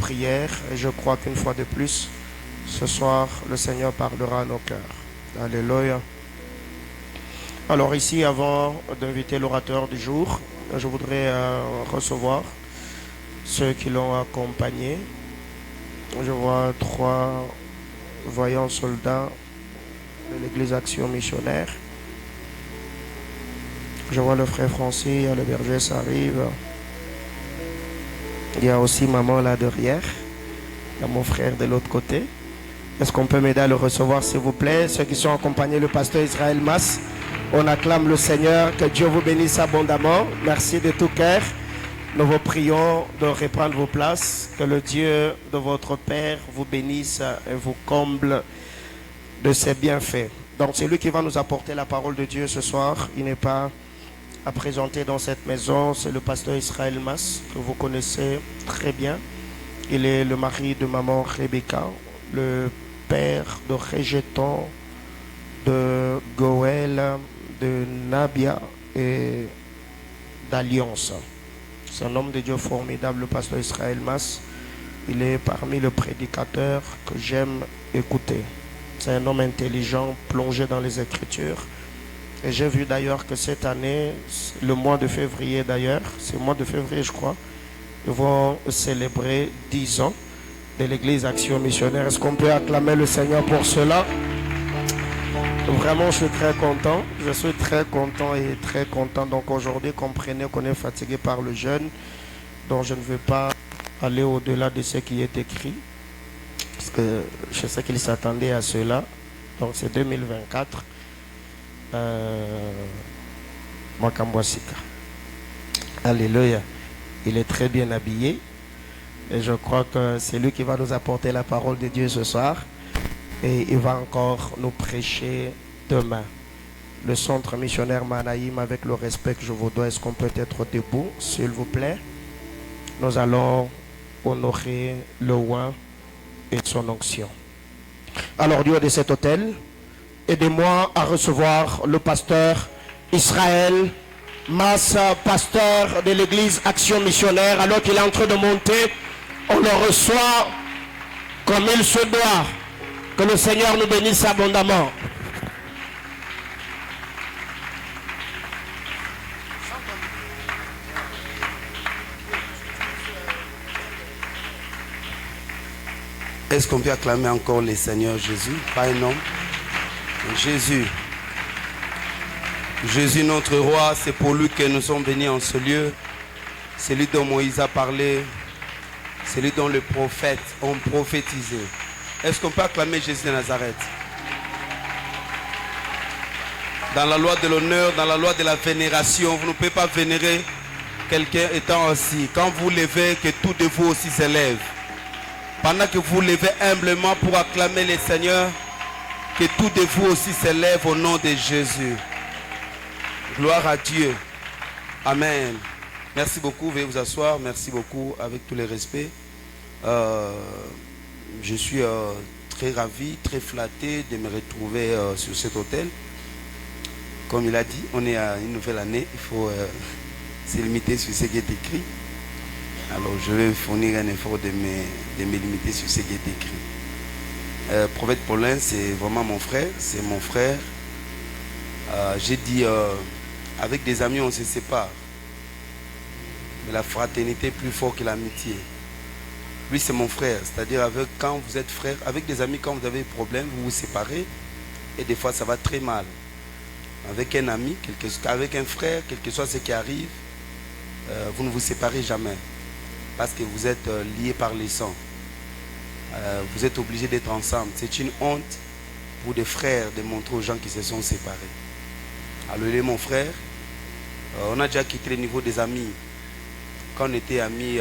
prières et je crois qu'une fois de plus, ce soir, le Seigneur parlera à nos cœurs. Alléluia. Alors ici, avant d'inviter l'orateur du jour, je voudrais recevoir ceux qui l'ont accompagné. Je vois 3 voyants soldats de l'église Action Missionnaire. Je vois le frère Francis, il y a le berger, ça arrive. Il y a aussi maman là derrière. Il y a mon frère de l'autre côté. Est-ce qu'on peut m'aider à le recevoir, s'il vous plaît? Ceux qui sont accompagnés, le pasteur Israël Mas. On acclame le Seigneur. Que Dieu vous bénisse abondamment. Merci de tout cœur. Nous vous prions de reprendre vos places. Que le Dieu de votre Père vous bénisse et vous comble de ses bienfaits. Donc c'est lui qui va nous apporter la parole de Dieu ce soir. Il n'est pas à présenter dans cette maison. C'est le pasteur Israël Mas, que vous connaissez très bien. Il est le mari de maman Rebecca, le père de Régeton, de Goël, de Nabia et d'Alliance. C'est un homme de Dieu formidable, le pasteur Israël Mas. Il est parmi les prédicateurs que j'aime écouter. C'est un homme intelligent, plongé dans les Écritures. Et j'ai vu d'ailleurs que cette année, le mois de février d'ailleurs, c'est le mois de février je crois, ils vont célébrer 10 ans de l'église Action Missionnaire. Est-ce qu'on peut acclamer le Seigneur pour cela? Vraiment, je suis très content. Je suis très content et très content. Donc aujourd'hui, comprenez qu'on est fatigué par le jeûne. Donc je ne veux pas aller au-delà de ce qui est écrit. Parce que je sais qu'il s'attendait à cela. Donc c'est 2024. Makambwasika. Alléluia. Il est très bien habillé. Et je crois que c'est lui qui va nous apporter la parole de Dieu ce soir. Et il va encore nous prêcher demain. Le centre missionnaire Manaïm, avec le respect que je vous dois, est-ce qu'on peut être debout, s'il vous plaît? Nous allons honorer le roi et son onction. Alors, Dieu de cet hôtel, aidez-moi à recevoir le pasteur Israël Mas, pasteur de l'église Action Missionnaire. Alors qu'il est en train de monter, on le reçoit comme il se doit. Que le Seigneur nous bénisse abondamment. Est-ce qu'on peut acclamer encore le Seigneur Jésus? Pas un homme. Jésus. Jésus notre roi, c'est pour lui que nous sommes venus en ce lieu. C'est lui dont Moïse a parlé. C'est lui dont les prophètes ont prophétisé. Est-ce qu'on peut acclamer Jésus de Nazareth? Dans la loi de l'honneur, dans la loi de la vénération, vous ne pouvez pas vénérer quelqu'un étant assis. Quand vous levez, que tout de vous aussi s'élève. Pendant que vous levez humblement pour acclamer le Seigneur, que tout de vous aussi s'élève au nom de Jésus. Gloire à Dieu. Amen. Merci beaucoup. Veuillez vous asseoir. Merci beaucoup avec tous les respects. Je suis très ravi, très flatté de me retrouver sur cet hôtel. Comme il a dit, on est à une nouvelle année. Il faut se limiter sur ce qui est écrit. Alors je vais fournir un effort de me limiter sur ce qui est écrit. Prophète Paulin, c'est vraiment mon frère. C'est mon frère. J'ai dit, avec des amis, on se sépare. Mais la fraternité est plus forte que l'amitié. Lui, c'est mon frère. C'est-à-dire, quand vous êtes frère, avec des amis, quand vous avez des problèmes, vous vous séparez. Et des fois, ça va très mal. Avec un ami, avec un frère, quel que soit ce qui arrive, vous ne vous séparez jamais. Parce que vous êtes liés par les sangs. Vous êtes obligés d'être ensemble. C'est une honte pour des frères de montrer aux gens qui se sont séparés. Alors, il est mon frère. On a déjà quitté le niveau des amis. Quand on était amis,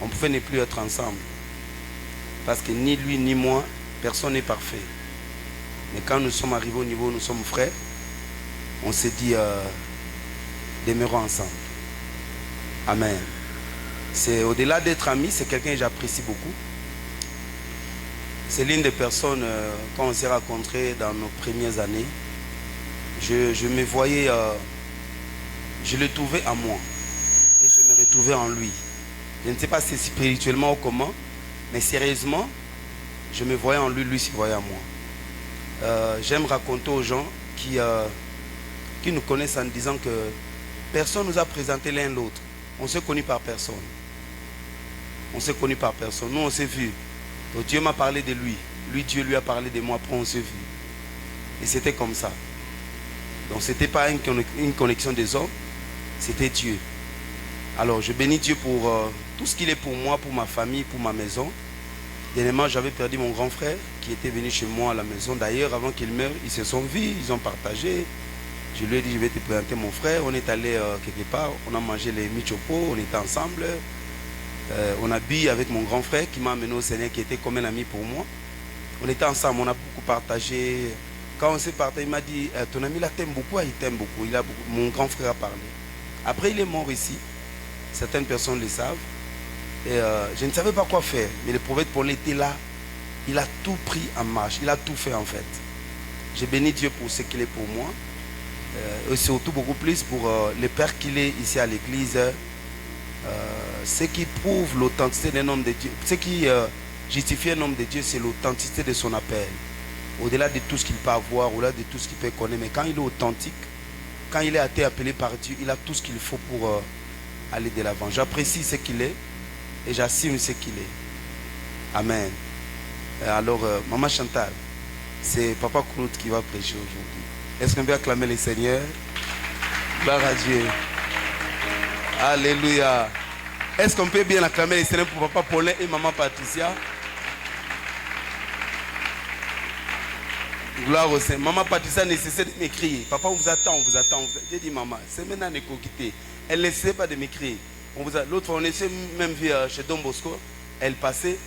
on pouvait ne plus être ensemble. Parce que ni lui ni moi, personne n'est parfait. Mais quand nous sommes arrivés au niveau où nous sommes frères, on s'est dit, demeurons ensemble. Amen. C'est au-delà d'être ami, c'est quelqu'un que j'apprécie beaucoup. C'est l'une des personnes, quand on s'est rencontrés dans nos premières années, je me voyais, je le trouvais à moi. Et je me retrouvais en lui. Je ne sais pas si c'est spirituellement ou comment, mais sérieusement, je me voyais en lui, lui se voyait en moi. J'aime raconter aux gens qui nous connaissent en disant que personne ne nous a présenté l'un l'autre. On s'est connus par personne. On s'est connus par personne. Nous, on s'est vus. Donc, Dieu m'a parlé de lui. Lui, Dieu lui a parlé de moi. Après, on s'est vus. Et c'était comme ça. Donc, ce n'était pas une connexion des hommes. C'était Dieu. Alors, je bénis Dieu pour tout ce qu'il est pour moi, pour ma famille, pour ma maison. Dernièrement, j'avais perdu mon grand frère qui était venu chez moi à la maison. D'ailleurs, avant qu'il meure, ils se sont vus, ils ont partagé. Je lui ai dit, je vais te présenter mon frère. On est allé quelque part, on a mangé les michopo, on était ensemble. On a bu avec mon grand frère qui m'a amené au Seigneur, qui était comme un ami pour moi. On était ensemble, on a beaucoup partagé. Quand on s'est partagé, il m'a dit, ton ami là t'aime beaucoup, il t'aime beaucoup. Mon grand frère a parlé. Après, il est mort ici. Certaines personnes le savent. Et je ne savais pas quoi faire. Mais le prophète Paul était là. Il a tout pris en marche. Il a tout fait en fait. J'ai béni Dieu pour ce qu'il est pour moi. Et surtout beaucoup plus pour le Père qu'il est ici à l'église. Ce qui prouve l'authenticité d'un homme de Dieu. Ce qui justifie un homme de Dieu, c'est l'authenticité de son appel. Au-delà de tout ce qu'il peut avoir, au-delà de tout ce qu'il peut connaître. Mais quand il est authentique, quand il a été appelé par Dieu, il a tout ce qu'il faut pour aller de l'avant. J'apprécie ce qu'il est et j'assume ce qu'il est. Amen. Alors, Maman Chantal, c'est Papa Claude qui va prêcher aujourd'hui. Est-ce qu'on peut acclamer le Seigneur? Gloire à Dieu. Alléluia. Est-ce qu'on peut bien acclamer le Seigneur pour Papa Paulin et Maman Patricia? Gloire au Seigneur. Maman Patricia ne cessait de m'écrire. Papa, on vous attend, on vous attend. J'ai dit, maman, c'est maintenant ne quitter. Elle ne cessait pas de m'écrire. L'autre fois, on était même vu chez Don Bosco. Elle passait.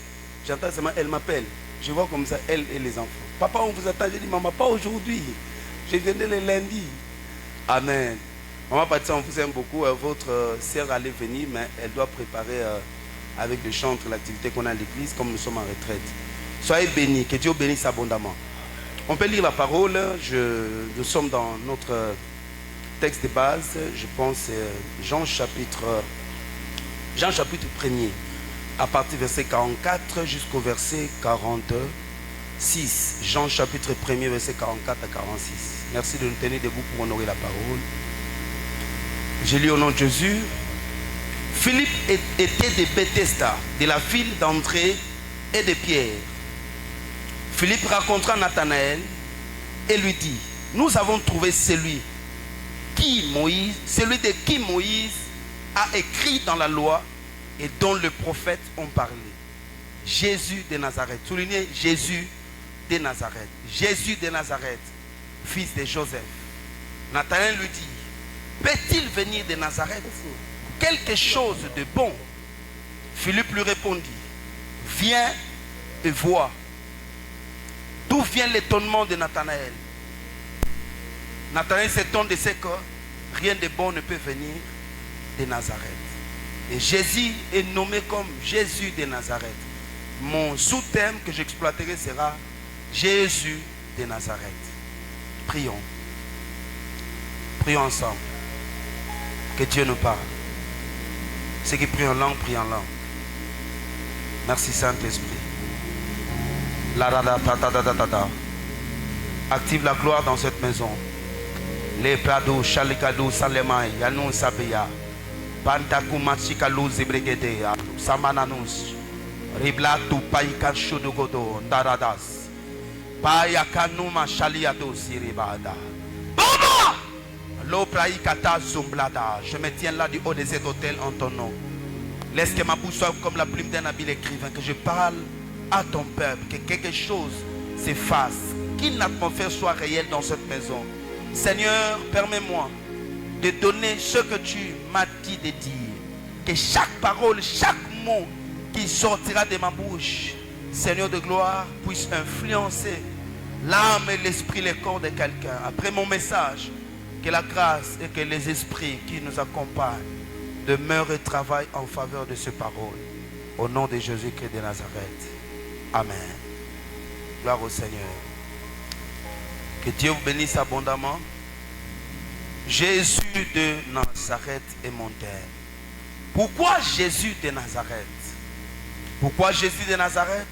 J'entends seulement, elle m'appelle. Je vois comme ça, elle et les enfants. Papa, on vous attend. J'ai dit, maman, pas aujourd'hui. Je viendrai le lundi. Amen. Maman Patricia, on vous aime beaucoup. Votre sœur allait venir, mais elle doit préparer avec le chant l'activité qu'on a à l'église, comme nous sommes en retraite. Soyez bénis. Que Dieu bénisse abondamment. On peut lire la parole. Nous sommes dans notre texte de base. Je pense Jean chapitre 1er. À partir du verset 44 jusqu'au verset 46. Jean chapitre 1er, verset 44 à 46. Merci de nous tenir debout pour honorer la parole. Je lis au nom de Jésus. Philippe était de Bethesda, de la ville d'André et de Pierre. Philippe rencontra Nathanaël et lui dit, nous avons trouvé celui de qui Moïse a écrit dans la loi et dont les prophètes ont parlé. Jésus de Nazareth. Soulignez Jésus de Nazareth. Jésus de Nazareth, fils de Joseph. Nathanaël lui dit, peut-il venir de Nazareth quelque chose de bon? Philippe lui répondit, viens et vois. D'où vient l'étonnement de Nathanaël? Nathanaël s'étonne de ce que rien de bon ne peut venir de Nazareth. Et Jésus est nommé comme Jésus de Nazareth. Mon sous-thème que j'exploiterai sera Jésus de Nazareth. Prions. Prions ensemble. Que Dieu nous parle. Ceux qui prient en langue, prient en langue. Merci Saint-Esprit. Active la gloire dans cette maison. Les prados, chalikado, salemai, yanou sabeya. Pantakumatsikalu zibregede, samananus. Riblatu paika shudugodo, daradas. Payakanuma shaliado siribada. Baba! Lopraikata zumblada. Je me tiens là du haut de cet hôtel en ton nom. Laisse que ma bouche soit comme la plume d'un habile écrivain, que je parle à ton peuple, que quelque chose s'efface, qu'une atmosphère soit réelle dans cette maison. Seigneur, permets-moi de donner ce que tu m'as dit de dire. Que chaque parole, chaque mot qui sortira de ma bouche, Seigneur de gloire, puisse influencer l'âme et l'esprit, le corps de quelqu'un. Après mon message, que la grâce et que les esprits qui nous accompagnent demeurent et travaillent en faveur de ces paroles. Au nom de Jésus-Christ de Nazareth. Amen. Gloire au Seigneur. Que Dieu vous bénisse abondamment. Jésus de Nazareth est mon terre. Pourquoi Jésus de Nazareth? Pourquoi Jésus de Nazareth?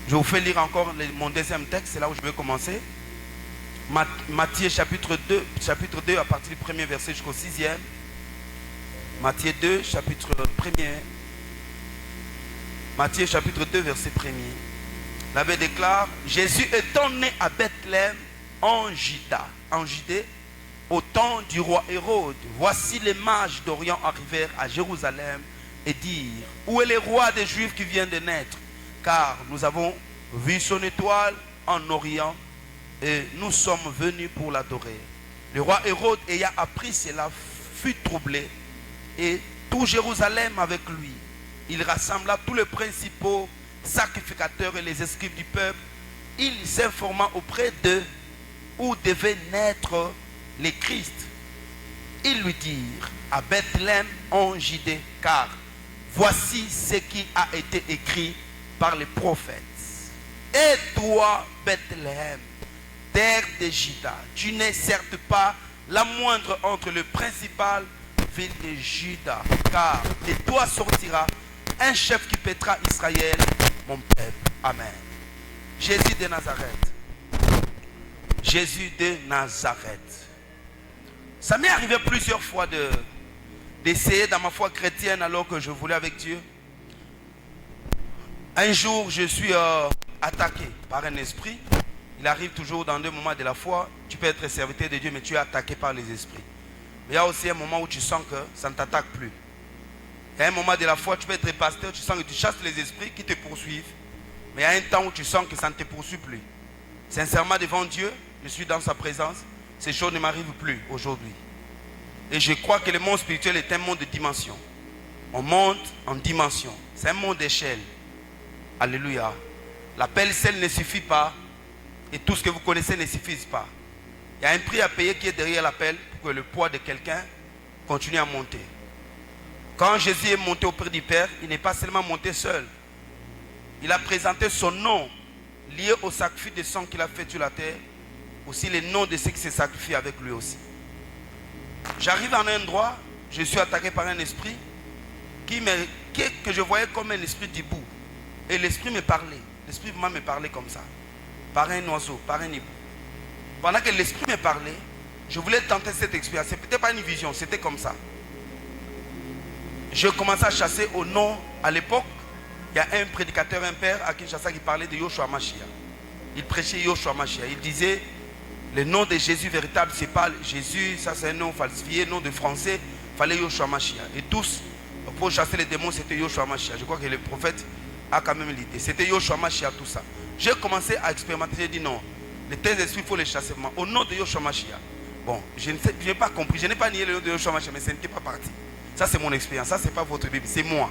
Je vous fais lire encore mon deuxième texte, c'est là où je vais commencer. Matthieu chapitre 2 à partir du premier verset jusqu'au 6e. Matthieu 2 chapitre 1er. Matthieu chapitre 2 verset 1er. La Bible déclare: Jésus étant né à Bethléem en Judée, au temps du roi Hérode, voici les mages d'Orient arrivèrent à Jérusalem et dirent: où est le roi des Juifs qui vient de naître? Car nous avons vu son étoile en Orient et nous sommes venus pour l'adorer. Le roi Hérode ayant appris cela fut troublé et tout Jérusalem avec lui. Il rassembla tous les principaux sacrificateurs et les escribes du peuple. Il s'informa auprès d'eux où devait naître le Christ. Ils lui dirent: à Bethléem en Judée, car voici ce qui a été écrit par les prophètes. Et toi, Bethléem, terre de Juda, tu n'es certes pas la moindre entre les principales villes de Juda, car de toi sortira un chef qui paîtra Israël, mon peuple. Amen. Jésus de Nazareth. Jésus de Nazareth. Ça m'est arrivé plusieurs fois d'essayer dans ma foi chrétienne alors que je voulais avec Dieu. Un jour, je suis attaqué par un esprit. Il arrive toujours dans deux moments de la foi. Tu peux être serviteur de Dieu, mais tu es attaqué par les esprits. Mais il y a aussi un moment où tu sens que ça ne t'attaque plus. Il y a un moment de la foi, tu peux être pasteur, tu sens que tu chasses les esprits qui te poursuivent. Mais il y a un temps où tu sens que ça ne te poursuit plus. Sincèrement, devant Dieu, je suis dans sa présence. Ces choses ne m'arrivent plus aujourd'hui. Et je crois que le monde spirituel est un monde de dimension. On monte en dimension. C'est un monde d'échelle. Alléluia. L'appel seul ne suffit pas. Et tout ce que vous connaissez ne suffit pas. Il y a un prix à payer qui est derrière l'appel pour que le poids de quelqu'un continue à monter. Quand Jésus est monté auprès du Père, il n'est pas seulement monté seul. Il a présenté son nom lié au sacrifice de sang qu'il a fait sur la terre. Aussi les noms de ceux qui se sacrifient avec lui aussi. J'arrive en un endroit, je suis attaqué par un esprit que je voyais comme un esprit d'hibou. Et l'esprit me parlait. L'esprit vraiment me parlait comme ça. Par un oiseau, par un hibou. Pendant que l'esprit me parlait, je voulais tenter cette expérience. Ce n'était pas une vision, c'était comme ça. Je commençais à chasser au nom. À l'époque, il y a un prédicateur, un père à Kinshasa qui parlait de Yoshua Mashiach. Il prêchait Yoshua Mashiach. Il disait: le nom de Jésus véritable, c'est pas Jésus, ça c'est un nom falsifié, nom de français, il fallait Yoshua Mashiach. Et tous, pour chasser les démons, c'était Yoshua Mashiach. Je crois que le prophète a quand même l'idée. C'était Yoshua Mashiach, tout ça. J'ai commencé à expérimenter, j'ai dit non, les tels esprits, il faut les chasser. Au nom de Yoshua Mashiach. Bon, je n'ai pas compris, je n'ai pas nié le nom de Yoshua Mashiach, mais ce n'était pas parti. Ça c'est mon expérience, ça c'est pas votre Bible, c'est moi.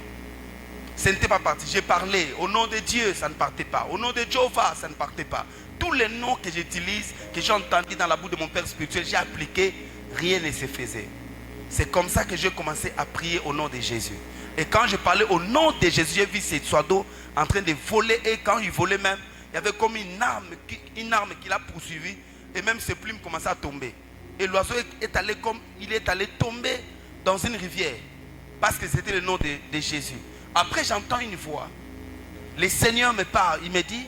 Ce n'était pas parti. J'ai parlé au nom de Dieu, ça ne partait pas. Au nom de Jéhovah, ça ne partait pas. Tous les noms que j'utilise, que j'ai entendus dans la bouche de mon Père spirituel, j'ai appliqué, rien ne se faisait. C'est comme ça que j'ai commencé à prier au nom de Jésus. Et quand je parlais au nom de Jésus, j'ai vu ces oiseaux en train de voler. Et quand ils volaient même, il y avait comme une arme qui l'a poursuivi. Et même ses plumes commençaient à tomber. Et l'oiseau est allé tomber dans une rivière. Parce que c'était le nom de Jésus. Après, j'entends une voix. Le Seigneur me parle. Il me dit: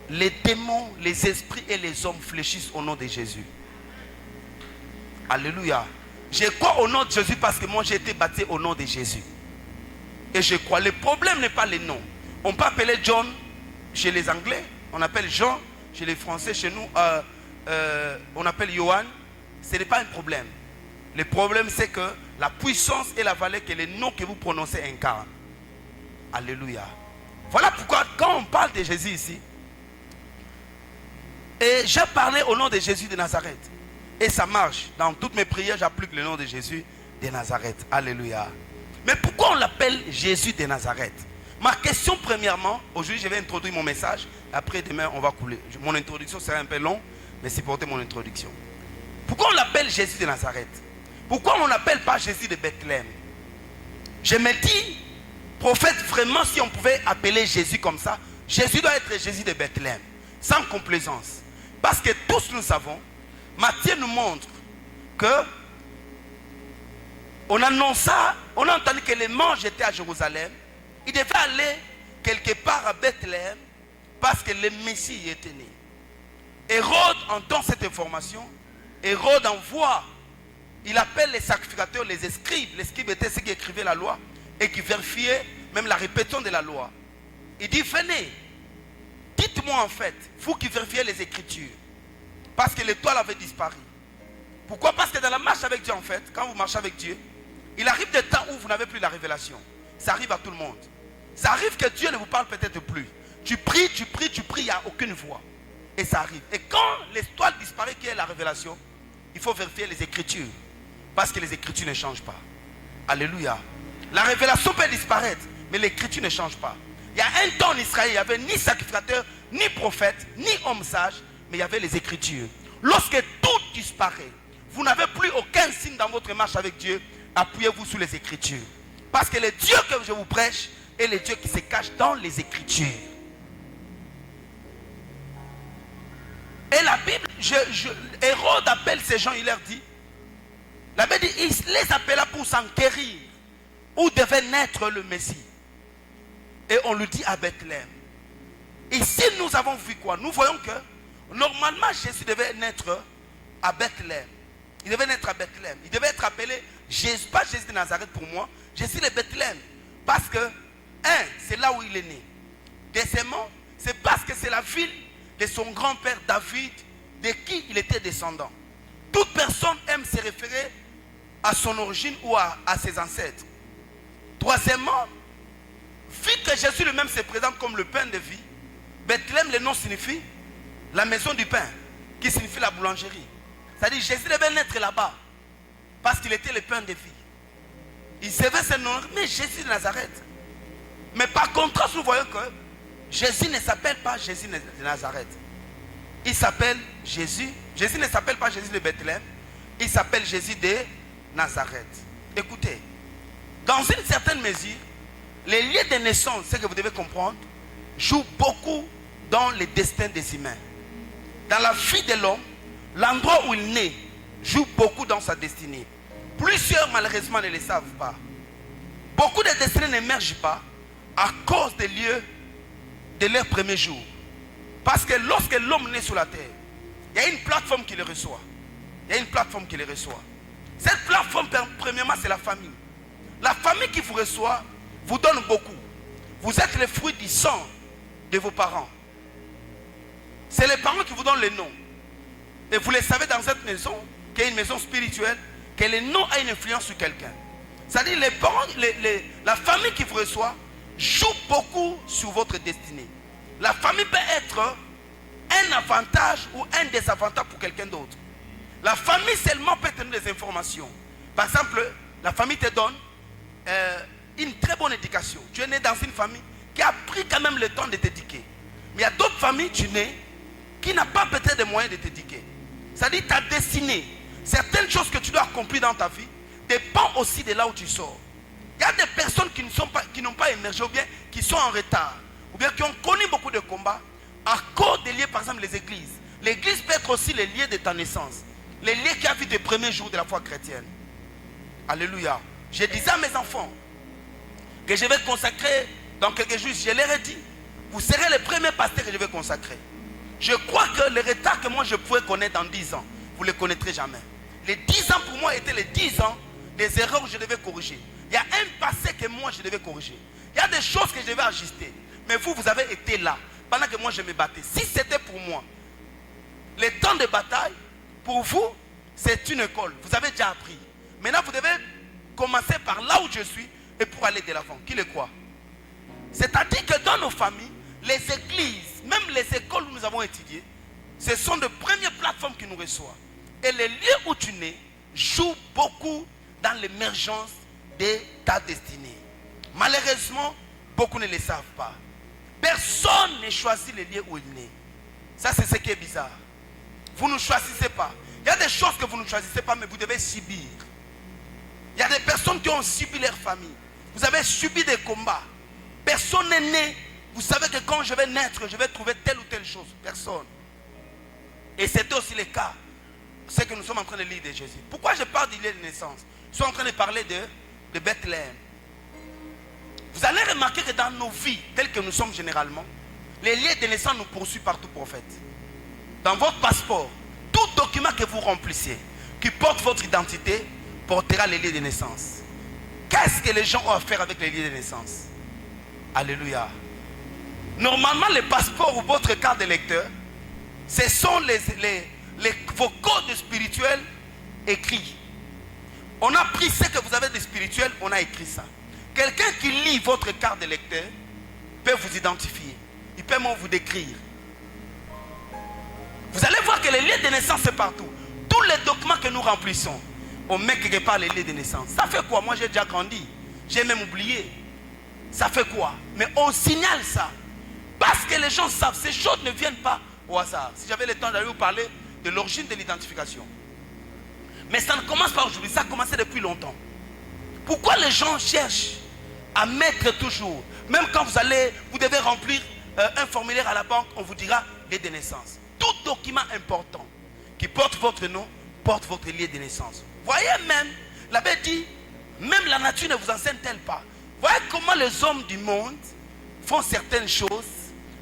les démons, les esprits et les hommes fléchissent au nom de Jésus. Alléluia. Je crois au nom de Jésus parce que moi j'ai été baptisé au nom de Jésus. Et je crois. Le problème n'est pas les noms. On peut appeler John chez les Anglais. On appelle Jean chez les Français. Chez nous, on appelle Johan. Ce n'est pas un problème. Le problème c'est que la puissance et la valeur que les noms que vous prononcez incarnent. Alléluia. Voilà pourquoi quand on parle de Jésus ici, et j'ai parlé au nom de Jésus de Nazareth. Et ça marche. Dans toutes mes prières, j'applique le nom de Jésus de Nazareth. Alléluia. Mais pourquoi on l'appelle Jésus de Nazareth? Ma question premièrement, aujourd'hui je vais introduire mon message. Après demain on va couler. Mon introduction sera un peu long, mais c'est pour mon introduction. Pourquoi on l'appelle Jésus de Nazareth? Pourquoi on n'appelle pas Jésus de Bethléem? Je me dis, prophète, vraiment si on pouvait appeler Jésus comme ça, Jésus doit être Jésus de Bethléem. Sans complaisance. Parce que tous nous savons, Matthieu nous montre que on annonça, on a entendu que les manges étaient à Jérusalem. Il devait aller quelque part à Bethléem parce que le Messie y était né. Hérode entend cette information. Hérode envoie, il appelle les sacrificateurs, les scribes. Les scribes étaient ceux qui écrivaient la loi et qui vérifiaient même la répétition de la loi. Il dit, venez, dites-moi en fait, vous qui vérifiez les Écritures, parce que l'étoile avait disparu. Pourquoi? Parce que dans la marche avec Dieu, en fait, quand vous marchez avec Dieu, il arrive des temps où vous n'avez plus la révélation. Ça arrive à tout le monde. Ça arrive que Dieu ne vous parle peut-être plus. Tu pries, il n'y a aucune voix. Et ça arrive. Et quand l'étoile disparaît, qui est la révélation, il faut vérifier les Écritures. Parce que les Écritures ne changent pas. Alléluia. La révélation peut disparaître, mais l'Écriture ne change pas. Il y a un temps en Israël, il n'y avait ni sacrificateur, ni prophète, ni homme sage, mais il y avait les Écritures. Lorsque tout disparaît, vous n'avez plus aucun signe dans votre marche avec Dieu, appuyez-vous sur les Écritures. Parce que le Dieu que je vous prêche est le Dieu qui se cache dans les Écritures. Et la Bible, Hérode appelle ces gens, il leur dit, la Bible dit, il les appela pour s'enquérir où devait naître le Messie. Et on lui dit à Bethléem. Ici, nous avons vu quoi? Nous voyons que normalement Jésus devait naître à Bethléem. Il devait naître à Bethléem. Il devait être appelé Jésus, pas Jésus de Nazareth pour moi, Jésus de Bethléem. Parce que, c'est là où il est né. Deuxièmement, c'est parce que c'est la ville de son grand-père David, de qui il était descendant. Toute personne aime se référer à son origine ou à ses ancêtres. Troisièmement, vu que Jésus lui-même se présente comme le pain de vie, Bethléem, le nom signifie la maison du pain, qui signifie la boulangerie. C'est-à-dire Jésus devait naître là-bas, parce qu'il était le pain de vie. Il savait ce nom, mais Jésus de Nazareth. Mais par contraste, nous voyons que Jésus ne s'appelle pas Jésus de Nazareth. Il s'appelle Jésus. Jésus ne s'appelle pas Jésus de Bethléem. Il s'appelle Jésus de Nazareth. Écoutez, dans une certaine mesure, les lieux de naissance, ce que vous devez comprendre, jouent beaucoup dans le destin des humains. Dans la vie de l'homme, l'endroit où il naît joue beaucoup dans sa destinée. Plusieurs, malheureusement, ne le savent pas. Beaucoup de destinées n'émergent pas à cause des lieux de leur premier jour. Parce que lorsque l'homme naît sur la terre, il y a une plateforme qui le reçoit. Il y a une plateforme qui le reçoit. Cette plateforme, premièrement, c'est la famille. La famille qui vous reçoit vous donne beaucoup. Vous êtes le fruit du sang de vos parents. C'est les parents qui vous donnent le nom. Et vous le savez dans cette maison, qui est une maison spirituelle, que le nom a une influence sur quelqu'un. C'est-à-dire les parents, la famille qui vous reçoit joue beaucoup sur votre destinée. La famille peut être un avantage ou un désavantage pour quelqu'un d'autre. La famille seulement peut te donner des informations. Par exemple, la famille te donne une très bonne éducation. Tu es né dans une famille qui a pris quand même le temps de t'éduquer. Mais il y a d'autres familles, tu nais, qui n'ont pas peut-être de moyens de t'éduquer. C'est-à-dire ta destinée, certaines choses que tu dois accomplir dans ta vie, dépendent aussi de là où tu sors. Il y a des personnes qui n'ont pas émergé, ou bien qui sont en retard, ou bien qui ont connu beaucoup de combats, à cause des lieux, par exemple les églises. L'église peut être aussi les lieux de ta naissance, les lieux qui ont vu tes premiers jours de la foi chrétienne. Alléluia. Je disais à mes enfants que je vais consacrer dans quelques jours, je leur ai dit, vous serez les premiers pasteurs que je vais consacrer. Je crois que le retard que moi je pouvais connaître dans 10 ans, vous ne le connaîtrez jamais. Les 10 ans pour moi étaient les 10 ans des erreurs que je devais corriger. Il y a un passé que moi je devais corriger. Il y a des choses que je devais ajuster. Mais vous, vous avez été là pendant que moi je me battais. Si c'était pour moi, les temps de bataille, pour vous, c'est une école. Vous avez déjà appris. Maintenant, vous devez commencer par là où je suis et pour aller de l'avant. Qui le croit? C'est-à-dire que dans nos familles, les églises, même les écoles où nous avons étudié, ce sont de premières plateformes qui nous reçoivent. Et les lieux où tu nais jouent beaucoup dans l'émergence de ta destinée. Malheureusement, beaucoup ne le savent pas. Personne ne choisit les lieux où il naît. Ça, c'est ce qui est bizarre. Vous ne choisissez pas. Il y a des choses que vous ne choisissez pas, mais vous devez subir. Il y a des personnes qui ont subi leur famille. Vous avez subi des combats. Personne n'est né. Vous savez que quand je vais naître, je vais trouver telle ou telle chose. Personne. Et c'était aussi le cas ce que nous sommes en train de lire de Jésus. Pourquoi je parle du lieu de naissance? Je suis en train de parler de Bethléem. Vous allez remarquer que dans nos vies, telles que nous sommes généralement, les lieux de naissance nous poursuivent partout, prophète. Dans votre passeport, tout document que vous remplissez, qui porte votre identité, portera les lieux de naissance. Qu'est-ce que les gens ont à faire avec les lieux de naissance? Alléluia. Normalement, le passeport ou votre carte d'électeur, ce sont vos codes spirituels écrits. On a pris ce que vous avez de spirituel, on a écrit ça. Quelqu'un qui lit votre carte d'électeur peut vous identifier. Il peut même vous décrire. Vous allez voir que les lieux de naissance, c'est partout. Tous les documents que nous remplissons, on met quelque part les lieux de naissance. Ça fait quoi? Moi, j'ai déjà grandi. J'ai même oublié. Ça fait quoi? Mais on signale ça. Parce que les gens savent, ces choses ne viennent pas au hasard. Si j'avais le temps, j'allais vous parler de l'origine de l'identification. Mais ça ne commence pas aujourd'hui, ça a commencé depuis longtemps. Pourquoi les gens cherchent à mettre toujours, même quand vous devez remplir un formulaire à la banque, on vous dira lieu de naissance. Tout document important qui porte votre nom, porte votre lieu de naissance. Voyez même, la Bible dit, même la nature ne vous enseigne-t-elle pas? Voyez comment les hommes du monde font certaines choses,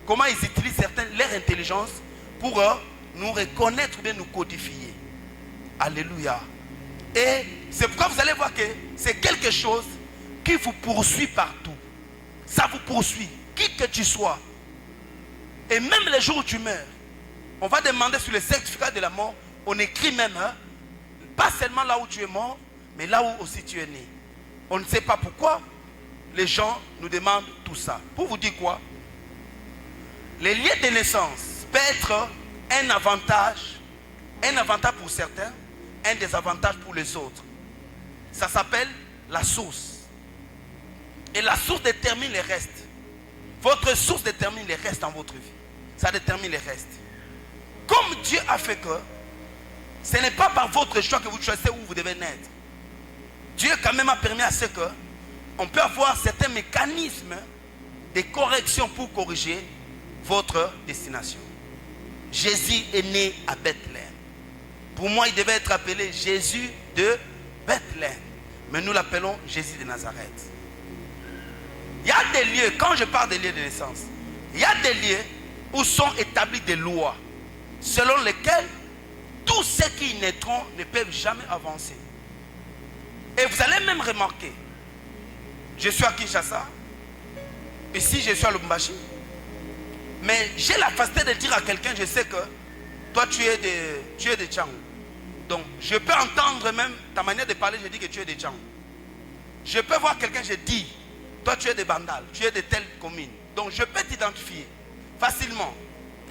comment ils utilisent leur intelligence pour nous reconnaître ou bien nous codifier. Alléluia. Et c'est pourquoi vous allez voir que c'est quelque chose qui vous poursuit partout. Ça vous poursuit, qui que tu sois. Et même les jours où tu meurs, on va demander sur le certificat de la mort, on écrit même, pas seulement là où tu es mort, mais là où aussi tu es né. On ne sait pas pourquoi les gens nous demandent tout ça. Pour vous dire quoi? Les lieux de naissance peuvent être un avantage pour certains, un désavantage pour les autres. Ça s'appelle la source. Et la source détermine les restes. Votre source détermine les restes dans votre vie. Ça détermine les restes. Comme Dieu a fait que ce n'est pas par votre choix que vous choisissez où vous devez naître. Dieu quand même a permis à ce que on peut avoir certains mécanismes de correction pour corriger votre destination. Jésus est né à Bethléem. Pour moi, il devait être appelé Jésus de Bethléem. Mais nous l'appelons Jésus de Nazareth. Il y a des lieux, quand je parle des lieux de naissance, il y a des lieux où sont établies des lois selon lesquelles tous ceux qui y naîtront ne peuvent jamais avancer. Et vous allez même remarquer, je suis à Kinshasa, ici je suis à Lubumbashi, mais j'ai la facilité de dire à quelqu'un, je sais que toi tu es de Tchang. Donc je peux entendre même ta manière de parler, je dis que tu es de Tchang. Je peux voir quelqu'un, je dis, toi tu es de Bandal, tu es de telle commune. Donc je peux t'identifier facilement.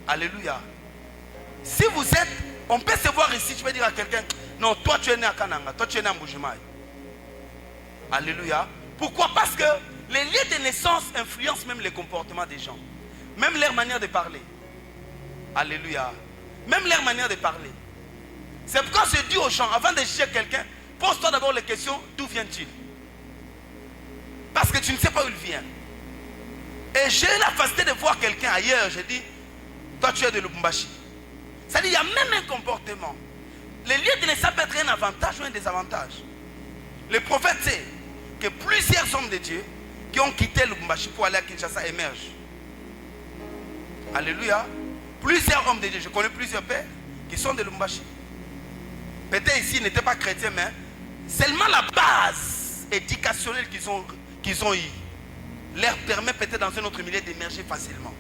Alléluia. Si vous êtes, on peut se voir ici, tu peux dire à quelqu'un, non, toi tu es né à Kananga, toi tu es né à Mbujimaï. Alléluia. Pourquoi? Parce que les lieux de naissance influencent même les comportements des gens. Même leur manière de parler. Alléluia. Même leur manière de parler. C'est pourquoi je dis aux gens, avant de chercher quelqu'un, pose-toi d'abord les questions, d'où vient-il? Parce que tu ne sais pas où il vient. Et j'ai la facilité de voir quelqu'un ailleurs, je dis, toi tu es de Lubumbashi. C'est-à-dire, il y a même un comportement. Les lieux de naissance peuvent être un avantage ou un désavantage. Le prophète sait que plusieurs hommes de Dieu qui ont quitté Lubumbashi pour aller à Kinshasa émergent. Alléluia. Plusieurs hommes de Dieu, je connais plusieurs pères qui sont de Lubumbashi. Peut-être ici, ils n'étaient pas chrétiens, mais seulement la base éducationnelle qu'ils ont eue leur permet peut-être dans un autre milieu d'émerger facilement.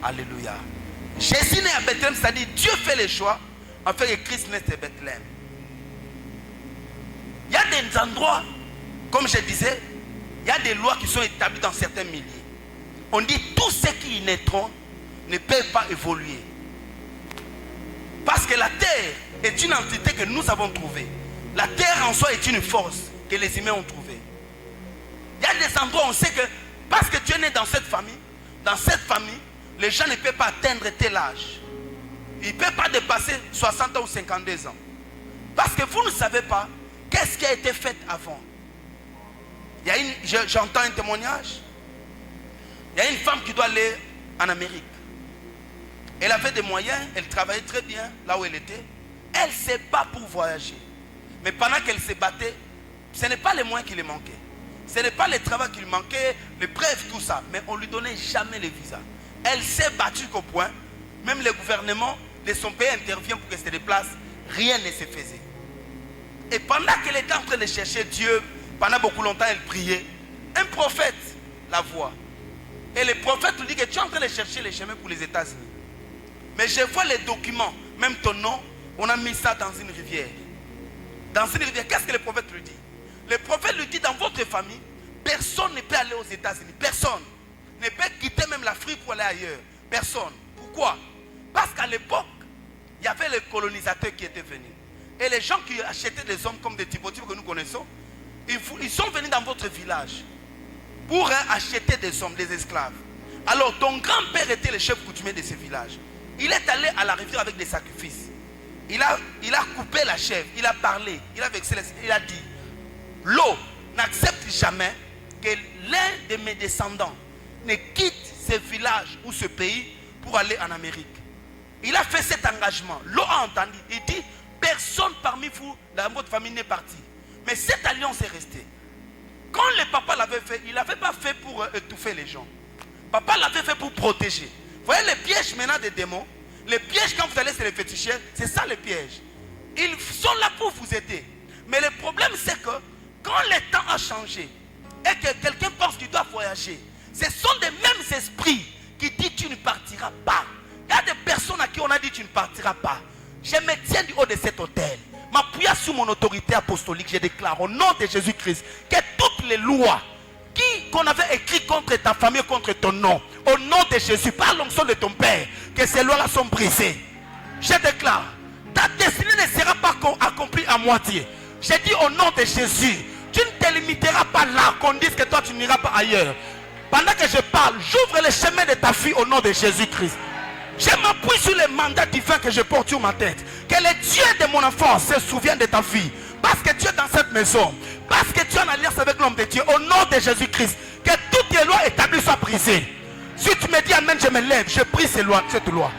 Alléluia. Jésus né à Bethléem, c'est-à-dire Dieu fait les choix afin que Christ naisse à Bethléem. Il y a des endroits, comme je disais, il y a des lois qui sont établies dans certains milieux. On dit tous ceux qui y naîtront ne peuvent pas évoluer. Parce que la terre est une entité que nous avons trouvée. La terre en soi est une force que les humains ont trouvée. Il y a des endroits où on sait que parce que tu es né dans cette famille, les gens ne peuvent pas atteindre tel âge. Ils ne peuvent pas dépasser 60 ans ou 52 ans. Parce que vous ne savez pas qu'est-ce qui a été fait avant. J'entends un témoignage. Il y a une femme qui doit aller en Amérique. Elle avait des moyens, elle travaillait très bien là où elle était. Elle se bat pour voyager. Mais pendant qu'elle se battait, ce n'est pas les moyens qui lui manquaient. Ce n'est pas le travail qui lui manquait, les preuves, tout ça. Mais on ne lui donnait jamais les visas. Elle s'est battue qu'au point, même le gouvernement de son pays intervient pour qu'elle se déplace. Rien ne se faisait. Et pendant qu'elle était en train de chercher Dieu, pendant beaucoup longtemps, elle priait. Un prophète la voit. Et le prophète lui dit que tu es en train de chercher les chemins pour les États-Unis. Mais je vois les documents, même ton nom, on a mis ça dans une rivière. Dans une rivière, qu'est-ce que le prophète lui dit? Le prophète lui dit, dans votre famille, personne ne peut aller aux États-Unis. Personne ne peut quitter même l'Afrique pour aller ailleurs. Personne. Pourquoi? Parce qu'à l'époque, il y avait les colonisateurs qui étaient venus. Et les gens qui achetaient des hommes comme des typotypes que nous connaissons, ils sont venus dans votre village pour acheter des hommes, des esclaves. Alors ton grand-père était le chef coutumier de ce village. Il est allé à la rivière avec des sacrifices. Il a coupé la chèvre, il a parlé, il a vexé, il a dit, l'eau n'accepte jamais que l'un de mes descendants ne quitte ce village ou ce pays pour aller en Amérique. Il a fait cet engagement. L'eau a entendu. Il dit, personne parmi vous, dans votre famille, n'est parti. Mais cette alliance est restée. Quand le papa l'avait fait, il ne l'avait pas fait pour étouffer les gens. Papa l'avait fait pour protéger. Vous voyez les pièges maintenant des démons? Les pièges quand vous allez sur les féticheurs, c'est ça les pièges. Ils sont là pour vous aider. Mais le problème c'est que quand le temps a changé et que quelqu'un pense qu'il doit voyager, ce sont des mêmes esprits qui disent tu ne partiras pas. Il y a des personnes à qui on a dit tu ne partiras pas. Je me tiens du haut de cet hôtel. M'appuyant sur mon autorité apostolique, je déclare au nom de Jésus-Christ que toutes les lois qu'on avait écrites contre ta famille, contre ton nom, au nom de Jésus, par l'onction de ton Père, que ces lois-là sont brisées. Je déclare, ta destinée ne sera pas accomplie à moitié. Je dis au nom de Jésus, tu ne te limiteras pas là, qu'on dise que toi tu n'iras pas ailleurs. Pendant que je parle, j'ouvre le chemin de ta fille au nom de Jésus-Christ. Je m'appuie sur le mandat divin que je porte sur ma tête. Que le Dieu de mon enfance se souvienne de ta fille. Parce que tu es dans cette maison. Parce que tu es en alliance avec l'homme de Dieu. Au nom de Jésus-Christ. Que toutes les lois établies soient brisées. Si tu me dis amen, je me lève. Je brise cette loi.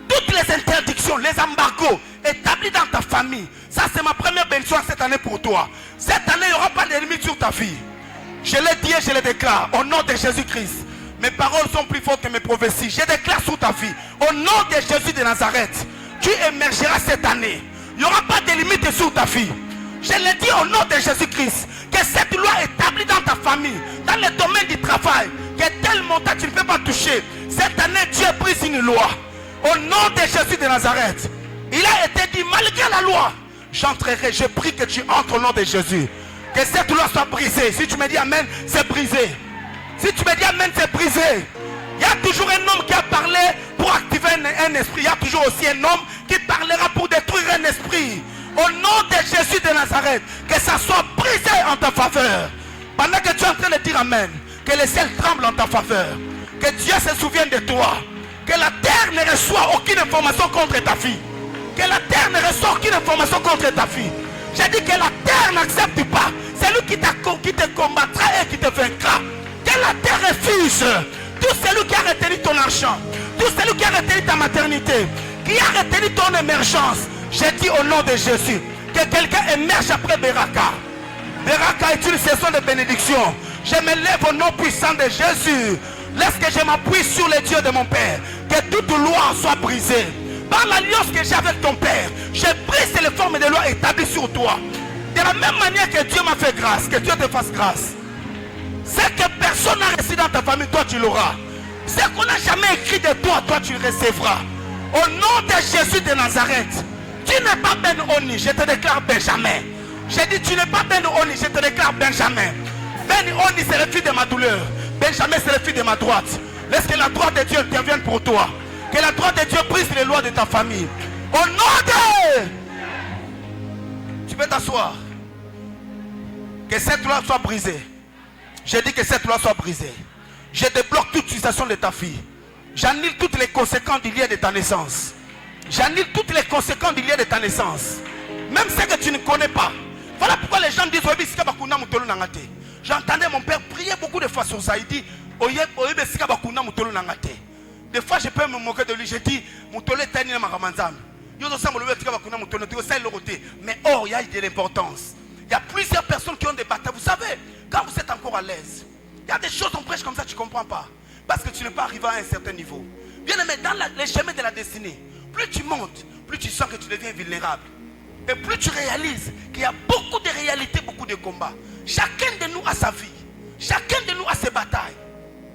Toutes les interdictions, les embargos établis dans ta famille. Ça c'est ma première bénédiction cette année pour toi. Cette année, il n'y aura pas de limite sur ta fille. Je l'ai dit et je le déclare. Au nom de Jésus-Christ. Mes paroles sont plus fortes que mes prophéties. Je déclare sur ta vie, au nom de Jésus de Nazareth, tu émergeras cette année. Il n'y aura pas de limite sur ta vie. Je le dis au nom de Jésus-Christ, que cette loi établie dans ta famille, dans le domaine du travail, que tel montant tu ne peux pas toucher. Cette année, Dieu brise une loi. Au nom de Jésus de Nazareth, il a été dit, malgré la loi, j'entrerai. Je prie que tu entres au nom de Jésus. Que cette loi soit brisée. Si tu me dis amen, c'est brisé. Si tu me dis amen, c'est brisé. Il y a toujours un homme qui a parlé pour activer un esprit. Il y a toujours aussi un homme qui parlera pour détruire un esprit. Au nom de Jésus de Nazareth, que ça soit brisé en ta faveur. Pendant que tu es en train de dire amen, que le ciel tremble en ta faveur. Que Dieu se souvienne de toi. Que la terre ne reçoit aucune information contre ta fille. Que la terre ne reçoit aucune information contre ta fille. J'ai dit que la terre n'accepte pas. C'est lui qui te combattra et qui te vaincra. Que la terre refuse tout celui qui a retenu ton argent, tout celui qui a retenu ta maternité, qui a retenu ton émergence. J'ai dit au nom de Jésus que quelqu'un émerge après Beraka. Beraka est une saison de bénédiction. Je me lève au nom puissant de Jésus. Laisse que je m'appuie sur les dieux de mon Père. Que toute loi soit brisée. Par l'alliance que j'ai avec ton Père, je brise les formes de loi établies sur toi. De la même manière que Dieu m'a fait grâce, que Dieu te fasse grâce. Ce que personne n'a reçu dans ta famille, toi tu l'auras. Ce qu'on n'a jamais écrit de toi, toi tu le recevras. Au nom de Jésus de Nazareth, tu n'es pas Ben Oni, je te déclare Benjamin. J'ai dit tu n'es pas Ben Oni, je te déclare Benjamin. Ben Oni c'est le fils de ma douleur. Benjamin c'est le fils de ma droite. Laisse que la droite de Dieu intervienne pour toi. Que la droite de Dieu brise les lois de ta famille. Au nom de... Tu peux t'asseoir. Que cette loi soit brisée. J'ai dit que cette loi soit brisée. Je débloque toute utilisation de ta fille. J'annule toutes les conséquences du lien de ta naissance. J'annule toutes les conséquences du lien de ta naissance. Même ce que tu ne connais pas. Voilà pourquoi les gens disent j'entendais mon père prier beaucoup de fois sur ça. Il dit des fois je peux me moquer de lui. Je dis Mais or, il y a de l'importance. Il y a plusieurs personnes qui ont des batailles. Vous savez, quand vous êtes encore à l'aise, il y a des choses on prêche comme ça, tu ne comprends pas. Parce que tu n'es pas arrivé à un certain niveau. Bien aimé, dans les chemins de la destinée, plus tu montes, plus tu sens que tu deviens vulnérable. Et plus tu réalises qu'il y a beaucoup de réalités, beaucoup de combats. Chacun de nous a sa vie. Chacun de nous a ses batailles.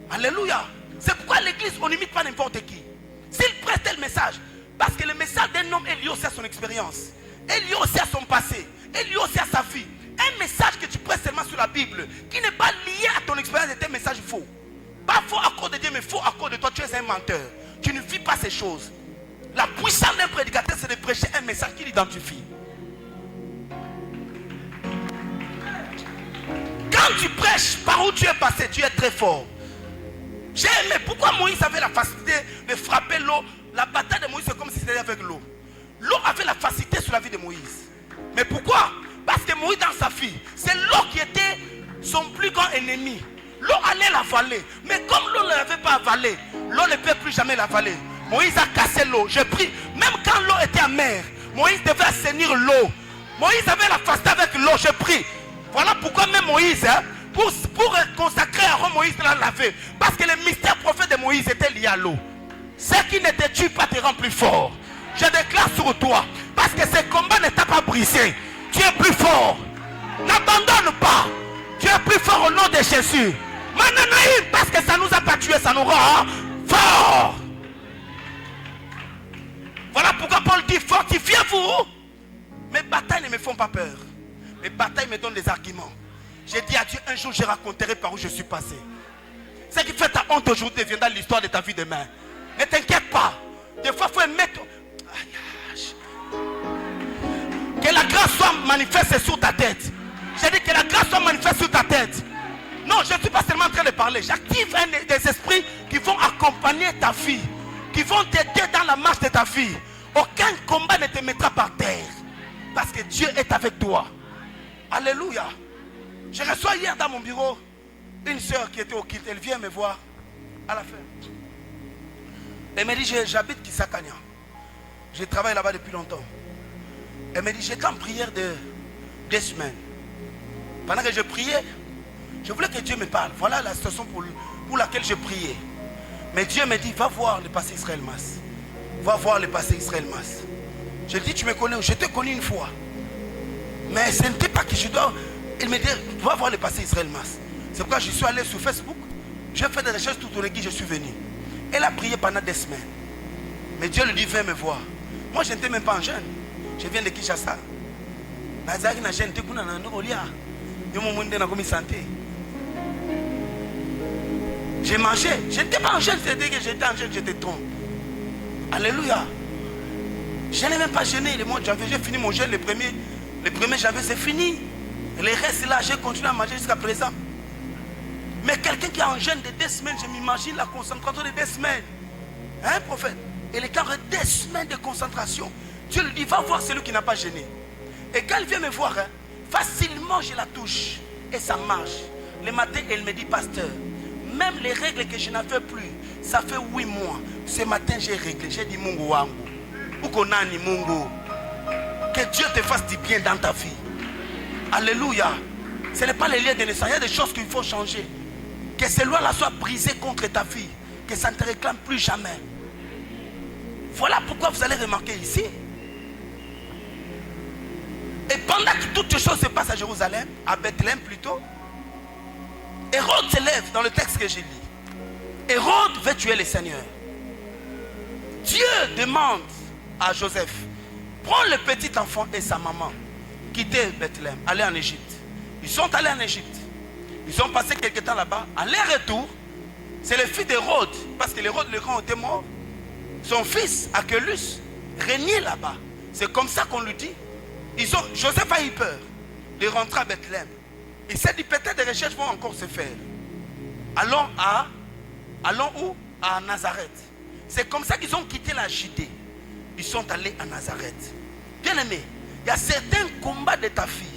Alléluia. C'est pourquoi l'église, on n'imite pas n'importe qui. S'il prête tel message, parce que le message d'un homme est lié aussi à son expérience, est lié aussi à son passé, est lié aussi à sa vie. Un message que tu prêtes seulement sur la Bible, qui n'est pas lié à ton expérience, est un message faux. Pas faux à cause de Dieu, mais faux à cause de toi. Tu es un menteur. Tu ne vis pas ces choses. La puissance d'un prédicateur, c'est de prêcher un message qui l'identifie. Quand tu prêches par où tu es passé, tu es très fort. J'ai aimé. Pourquoi Moïse avait la facilité de frapper l'eau? La bataille de Moïse, c'est comme si c'était avec l'eau. L'eau avait la facilité sur la vie de Moïse. Mais pourquoi? Parce que Moïse, dans sa vie, c'est l'eau qui était son plus grand ennemi. L'eau allait l'avaler. Mais comme l'eau ne l'avait pas avalé, l'eau ne peut plus jamais l'avaler. Moïse a cassé l'eau. J'ai pris, même quand l'eau était amère, Moïse devait assainir l'eau. Moïse avait la facilité avec l'eau. J'ai pris. Voilà pourquoi même Moïse, pour consacrer à Rome, Moïse l'a lavé. Parce que le mystère prophète de Moïse était lié à l'eau. Ce qui ne te tue pas te rend plus fort. Je déclare sur toi. Parce que ce combat ne t'a pas brisé. Tu es plus fort. N'abandonne pas. Tu es plus fort au nom de Jésus. Mananaïm, parce que ça ne nous a pas tué, ça nous rend fort. Voilà pourquoi Paul dit fortifiez-vous. Mes batailles ne me font pas peur. Mes batailles me donnent des arguments. J'ai dit à Dieu, un jour je raconterai par où je suis passé. Ce qui fait ta honte aujourd'hui deviendra l'histoire de ta vie demain. Ne t'inquiète pas. Des fois, il faut mettre. Que la grâce soit manifeste sur ta tête. J'ai dit que la grâce soit manifeste sur ta tête. Non, je ne suis pas seulement en train de parler. J'active des esprits qui vont accompagner ta vie. Qui vont t'aider dans la marche de ta vie. Aucun combat ne te mettra par terre. Parce que Dieu est avec toi. Alléluia. Je reçois hier dans mon bureau une soeur qui était au kit. Elle vient me voir à la fin. Elle me dit, j'habite Kisakania. Je travaille là-bas depuis longtemps. Elle me dit, j'étais en prière de 2 semaines. Pendant que je priais, je voulais que Dieu me parle. Voilà la situation pour laquelle je priais. Mais Dieu me dit, va voir le passé Israël Mas. Va voir le passé Israël Mas. Je lui dis, tu me connais, je t'ai connu une fois. Mais ce n'était pas que je dois. Il me dit, va voir le passé Israël Mas. C'est pourquoi je suis allé sur Facebook. J'ai fait des recherches tout au long, je suis venu. Elle a prié pendant 2 semaines. Mais Dieu lui dit, viens me voir. Moi, je n'étais même pas en jeûne. Je viens de Kinshasa. J'ai mangé. Je n'étais pas en jeûne. C'était que j'étais en jeûne, j'étais trompé. Alléluia. Je n'ai même pas jeûné le mois de janvier. J'ai fini mon jeûne le premier janvier, c'est fini. Les restes là, j'ai continué à manger jusqu'à présent. Mais quelqu'un qui est en jeûne de 2 semaines, je m'imagine la concentration de 2 semaines. Hein, prophète? Et les cas de 2 semaines de concentration. Dieu lui dit, va voir celui qui n'a pas jeûné. Et quand elle vient me voir, hein, facilement je la touche. Et ça marche. Le matin, elle me dit, pasteur, même les règles que je n'avais plus, ça fait 8 mois. Ce matin, j'ai réglé. J'ai dit, Mungu wangu. Ukonani Mungu. Que Dieu te fasse du bien dans ta vie. Alléluia. Ce n'est pas les liens de naissance. Il y a des choses qu'il faut changer. Que ces lois-là soient brisées contre ta vie. Que ça ne te réclame plus jamais. Voilà pourquoi vous allez remarquer ici. Et pendant que toutes ces choses se passent à Jérusalem, à Bethléem plutôt, Hérode se lève dans le texte que j'ai lu. Hérode veut tuer le Seigneur. Dieu demande à Joseph, prends le petit enfant et sa maman, quittez Bethléem, allez en Égypte. Ils sont allés en Égypte. Ils ont passé quelques temps là-bas. À leur retour, c'est le fils d'Hérode, parce que l'Hérode le grand était mort. Son fils, Achelus, régnait là-bas. C'est comme ça qu'on lui dit. Joseph a eu peur de rentrer à Bethléem. Il s'est dit peut-être des recherches vont encore se faire. Allons où? À Nazareth. C'est comme ça qu'ils ont quitté la Judée. Ils sont allés à Nazareth. Bien aimé, il y a certains combats de ta fille.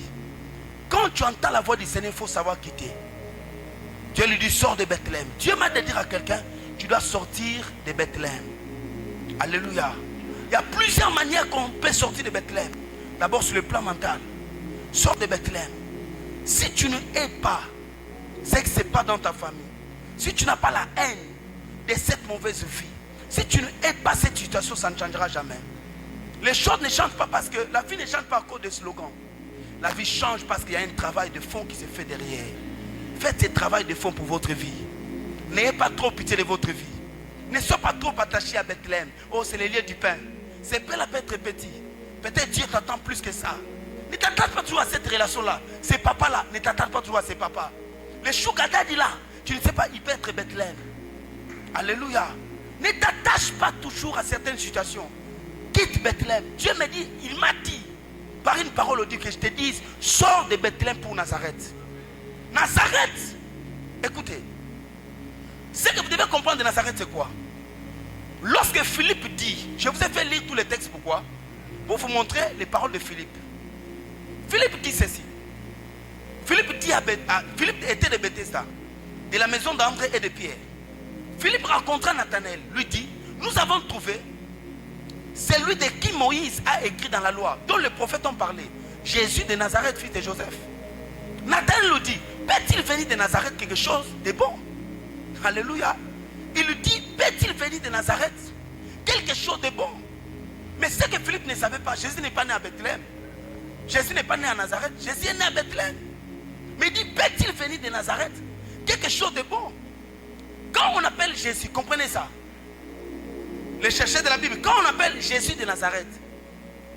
Quand tu entends la voix du Seigneur, il faut savoir quitter. Dieu lui dit, sors de Bethléem. Dieu m'a dit de dire à quelqu'un, tu dois sortir de Bethléem. Alléluia. Il y a plusieurs manières qu'on peut sortir de Bethléem. D'abord sur le plan mental. Sors de Bethléem. Si tu ne hais pas, c'est que ce n'est pas dans ta famille. Si tu n'as pas la haine de cette mauvaise vie, si tu ne hais pas cette situation, ça ne changera jamais. Les choses ne changent pas parce que la vie ne change pas à cause des slogans. La vie change parce qu'il y a un travail de fond qui se fait derrière. Faites ce travail de fond pour votre vie. N'ayez pas trop pitié de votre vie. Ne sois pas trop attaché à Bethléem. Oh, c'est le lieu du pain. C'est pas la peine d'être petit. Peut-être Dieu t'attend plus que ça. Ne t'attends pas toujours à cette relation-là. Ces papas-là, ne t'attends pas toujours à ces papas. Le sugar daddy là, tu ne sais pas, il peut être Bethléem. Alléluia. Ne t'attache pas toujours à certaines situations. Quitte Bethléem. Dieu me dit, il m'a dit, par une parole au Dieu que je te dise, sors de Bethléem pour Nazareth. Nazareth. Écoutez. Ce que vous devez comprendre de Nazareth, c'est quoi? Lorsque Philippe dit, je vous ai fait lire tous les textes, pourquoi? Pour vous montrer les paroles de Philippe. Philippe dit ceci. Philippe était de Bethesda, de la maison d'André et de Pierre. Philippe rencontra Nathanaël, lui dit, nous avons trouvé celui de qui Moïse a écrit dans la loi, dont les prophètes ont parlé, Jésus de Nazareth, fils de Joseph. Nathanaël lui dit, peut-il venir de Nazareth quelque chose de bon? Alléluia. Il lui dit, peut-il venir de Nazareth quelque chose de bon? Mais ce que Philippe ne savait pas, Jésus n'est pas né à Bethléem. Jésus n'est pas né à Nazareth. Jésus est né à Bethléem. Mais il dit, peut-il venir de Nazareth quelque chose de bon? Quand on appelle Jésus, comprenez ça. Les chercheurs de la Bible, quand on appelle Jésus de Nazareth,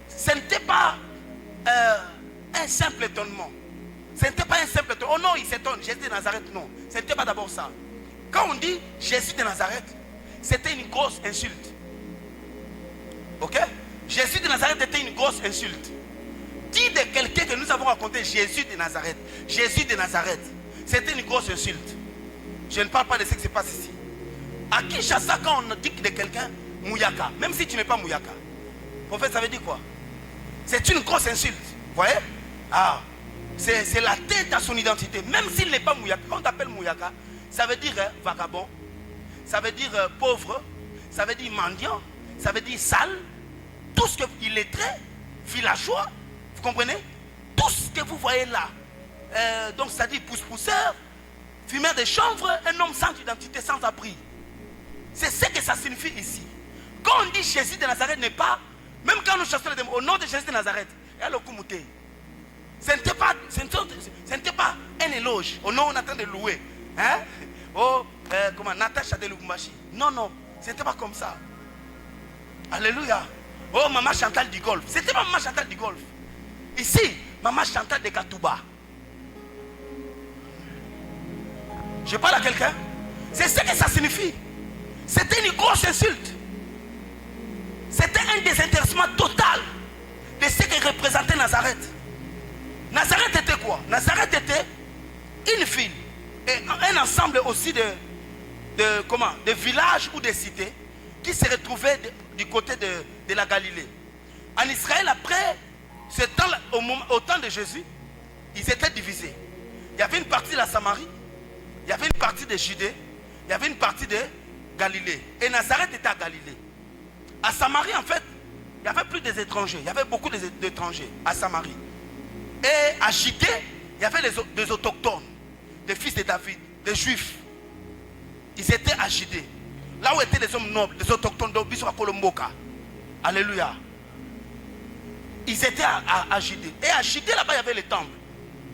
ce n'était pas un simple étonnement. Ce n'était pas un simple étonnement. Oh non, il s'étonne, Jésus de Nazareth, non. Ce n'était pas d'abord ça. Quand on dit Jésus de Nazareth, c'était une grosse insulte. Ok? Jésus de Nazareth était une grosse insulte. Dis de quelqu'un que nous avons raconté Jésus de Nazareth. Jésus de Nazareth. C'était une grosse insulte. Je ne parle pas de ce qui se passe ici. À Kinshasa, quand on dit de quelqu'un Mouyaka, même si tu n'es pas Mouyaka, en fait, ça veut dire quoi? C'est une grosse insulte. Vous voyez? Ah, c'est la tête à son identité. Même s'il n'est pas Mouyaka, quand on t'appelle Mouyaka, ça veut dire vagabond, ça veut dire pauvre, ça veut dire mendiant, ça veut dire sale, tout ce qu'il est très villageois, vous comprenez? Tout ce que vous voyez là, donc ça dit pousse-pousseur, fumeur de chanvre, un homme sans identité, sans abri. C'est ce que ça signifie ici. Quand on dit Jésus de Nazareth n'est pas, même quand nous cherchons les démons, au nom de Jésus de Nazareth, ce n'était pas un éloge, au nom on est en train de louer. Hein? Oh, comment Natacha de Lubumbashi. Non, non, ce n'était pas comme ça. Alléluia. Oh, Maman Chantal du Golfe. Ce n'était pas Maman Chantal du Golfe. Ici, Maman Chantal de Katouba. Je parle à quelqu'un. C'est ce que ça signifie. C'était une grosse insulte. C'était un désintéressement total de ce que représentait Nazareth. Nazareth était quoi? Nazareth était une ville et un ensemble aussi de villages ou de cités qui se retrouvaient du côté de la Galilée. En Israël, après au temps de Jésus, ils étaient divisés. Il y avait une partie de la Samarie, il y avait une partie de Judée, il y avait une partie de Galilée. Et Nazareth était à Galilée. À Samarie, en fait, il y avait plus des étrangers. Il y avait beaucoup d'étrangers à Samarie. Et à Judée, il y avait des autochtones, des fils de David, des juifs. Ils étaient à Judée. Là où étaient les hommes nobles, des autochtones d'Obiswa Kolomboka. Alléluia. Ils étaient à Judée. Et à Judée, là-bas, il y avait les temples.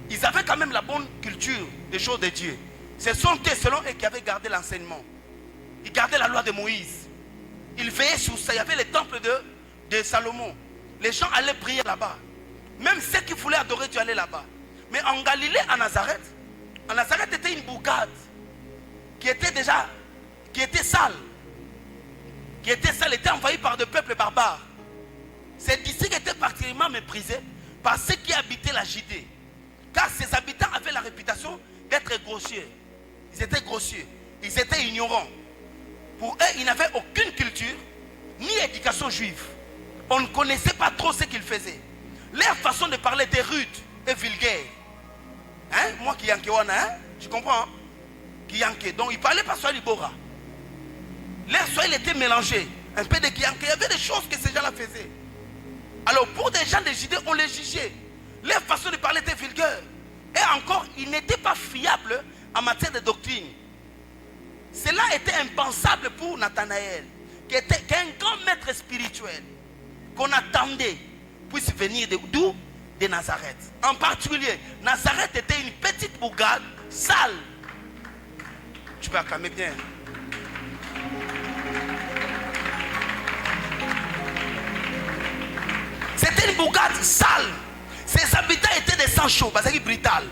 Ils avaient quand même la bonne culture des choses de Dieu. Ce sont eux, selon eux, qui avaient gardé l'enseignement. Ils gardaient la loi de Moïse. Ils veillaient sur ça. Il y avait les temples de Salomon. Les gens allaient prier là-bas. Même ceux qui voulaient adorer Dieu allaient là-bas. Mais en Galilée, en Nazareth était une bourgade qui était sale. Qui était envahie par des peuples barbares. Ces districts étaient particulièrement méprisés par ceux qui habitaient la Judée. Car ces habitants avaient la réputation d'être grossiers. Ils étaient grossiers. Ils étaient ignorants. Pour eux, ils n'avaient aucune culture, ni éducation juive. On ne connaissait pas trop ce qu'ils faisaient. Leur façon de parler était rude et vulgaire. Hein? Moi qui yanké wana, hein? Tu comprends? Hein? Qui yanké. Donc ils parlaient pas Swahili Bora. Leur Swahili était mélangé. Un peu de Kiyanké. Il y avait des choses que ces gens-là pharisés. Alors pour des gens de Judée, on les jugeait. Leur façon de parler était vulgaire. Et encore, ils n'étaient pas fiables en matière de doctrine. Cela était impensable pour Nathanaël, qu'un grand maître spirituel qu'on attendait puisse venir d'où? De Nazareth. En particulier, Nazareth était une petite bourgade sale. Tu peux acclamer bien. C'était une bourgade sale. Ses habitants étaient des sangs chauds, parce qu'ils brutal.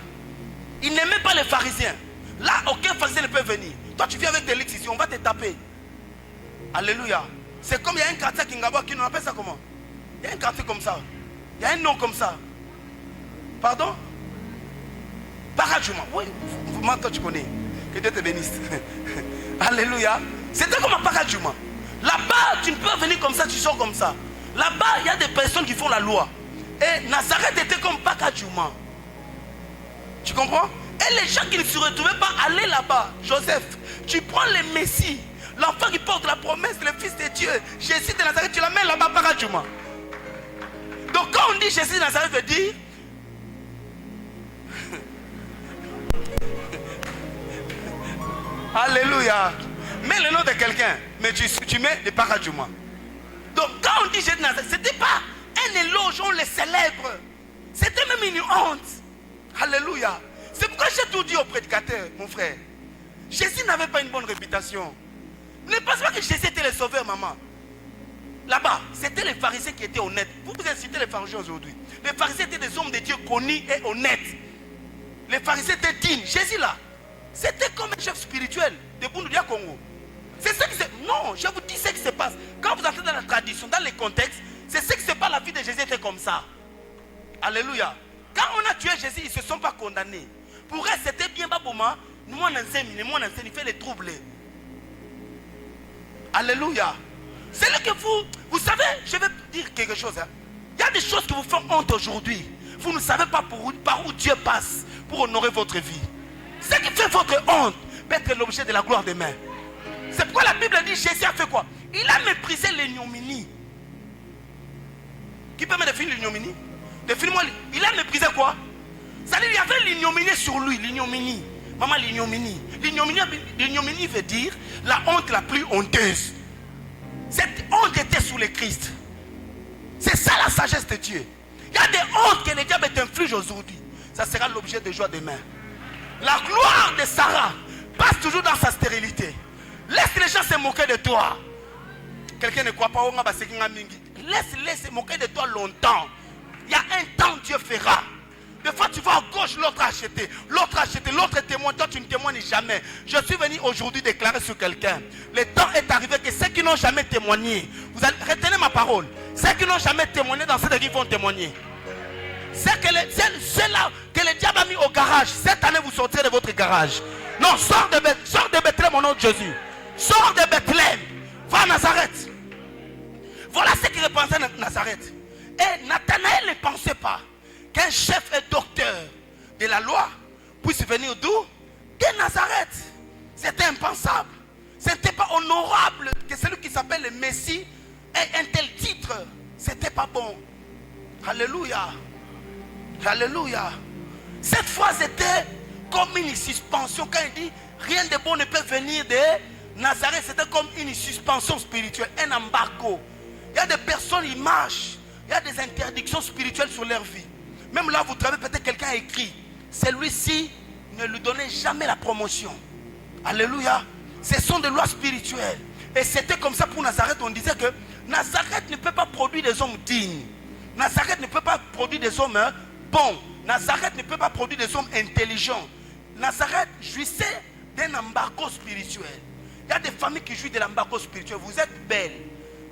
Ils n'aimaient pas les pharisiens. Là, aucun pharisien ne peut venir. Toi, tu viens avec tes lits ici, on va te taper. Alléluia. C'est comme il y a un quartier à Kingaba qui nous appelle ça comment? Il y a un quartier comme ça. Il y a un nom comme ça. Pardon? Paradjouma. Oui, toi tu connais. Que Dieu te bénisse. Alléluia. C'était comme un Paradjouma. Là-bas, tu ne peux pas venir comme ça, tu sors comme ça. Là-bas, il y a des personnes qui font la loi. Et Nazareth était comme Paradjouma. Tu comprends? Et les gens qui ne se retrouvaient pas allaient là-bas. Joseph, tu prends le Messie, l'enfant qui porte la promesse, le Fils de Dieu, Jésus de Nazareth, tu l'amènes là-bas Paradjouma. Donc quand on dit Jésus de Nazareth, veut dire Alléluia. Mets le nom de quelqu'un, mais tu mets le Paradjouma. Donc quand on dit Jésus de Nazareth, ce n'était pas un éloge, on le célèbre. C'était même une honte. Alléluia. C'est pourquoi j'ai tout dit aux prédicateurs, mon frère. Jésus n'avait pas une bonne réputation. Ne pense pas que Jésus était le sauveur, maman. Là-bas, c'était les pharisiens qui étaient honnêtes. Vous incitez les pharisiens aujourd'hui. Les pharisiens étaient des hommes de Dieu connus et honnêtes. Les pharisiens étaient dignes. Jésus là, c'était comme un chef spirituel de Boundoudia Congo. C'est ce qui se... Non, je vous dis ce qui se passe. Quand vous entrez dans la tradition, dans les contextes, c'est ce qui se passe. La vie de Jésus était comme ça. Alléluia. Quand on a tué Jésus, ils ne se sont pas condamnés. Pour eux, c'était bien Babouma. Nous, on enseigne, il fait les troubles. Alléluia. C'est là que vous savez, je vais dire quelque chose. Hein. Il y a des choses qui vous font honte aujourd'hui. Vous ne savez pas par où Dieu passe pour honorer votre vie. Ce qui fait votre honte peut être l'objet de la gloire demain. C'est pourquoi la Bible dit Jésus a fait quoi? Il a méprisé l'ignominie. Qui peut me définir l'ignominie? Définis-moi. Il a méprisé quoi? C'est-à-dire qu'il y avait l'ignominie sur lui. L'ignominie. Maman, l'ignominie. L'ignominie veut dire la honte la plus honteuse. Cette honte était sous le Christ. C'est ça la sagesse de Dieu. Il y a des hontes que les diables t'infligent aujourd'hui. Ça sera l'objet de joie demain. La gloire de Sarah passe toujours dans sa stérilité. Laisse les gens se moquer de toi. Quelqu'un ne croit pas au laisse-les se moquer de toi longtemps. Il y a un temps Dieu fera. Des fois tu vas à gauche, l'autre a acheté, l'autre témoigne, toi tu ne témoignes jamais. Je suis venu aujourd'hui déclarer sur quelqu'un. Le temps est arrivé que ceux qui n'ont jamais témoigné, retenez ma parole, ceux qui n'ont jamais témoigné dans cette église vont témoigner. Ceux-là que le diable a mis au garage, cette année vous sortirez de votre garage. Non, sors de Bethléem au nom de Jésus. Sors de Bethléem, va à Nazareth. Voilà ce qui repensait Nazareth. Et Nathanaël ne pensait pas qu'un chef et docteur de la loi puisse venir d'où? De Nazareth. C'était impensable. Ce n'était pas honorable que celui qui s'appelle le Messie ait un tel titre. C'était pas bon. Alléluia. Alléluia. Cette phrase était comme une suspension. Quand il dit rien de bon ne peut venir de Nazareth, c'était comme une suspension spirituelle, un embargo. Il y a des personnes, ils marchent. Il y a des interdictions spirituelles sur leur vie. Même là, vous travaillez, peut-être quelqu'un a écrit. Celui-ci, ne lui donnez jamais la promotion. Alléluia. Ce sont des lois spirituelles. Et c'était comme ça pour Nazareth. On disait que Nazareth ne peut pas produire des hommes dignes. Nazareth ne peut pas produire des hommes bons. Nazareth ne peut pas produire des hommes intelligents. Nazareth jouissait d'un embargo spirituel. Il y a des familles qui jouissent de l'embargo spirituel. Vous êtes belle,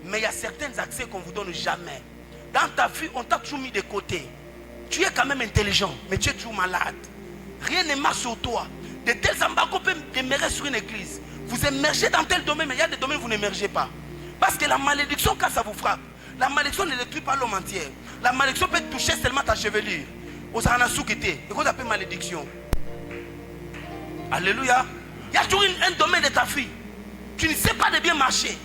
mais il y a certains accès qu'on ne vous donne jamais. Dans ta vie, on t'a toujours mis de côté. Tu es quand même intelligent, mais tu es toujours malade. Rien ne marche sur toi. De tels embargos peuvent demeurer sur une église. Vous émergez dans tel domaine, mais il y a des domaines où vous n'émergez pas. Parce que la malédiction, quand ça vous frappe, la malédiction ne détruit pas l'homme entier. La malédiction peut toucher seulement ta chevelure. Aux anasoukétés. Et qu'on appelle malédiction. Alléluia. Il y a toujours un domaine de ta vie. Tu ne sais pas de bien marcher.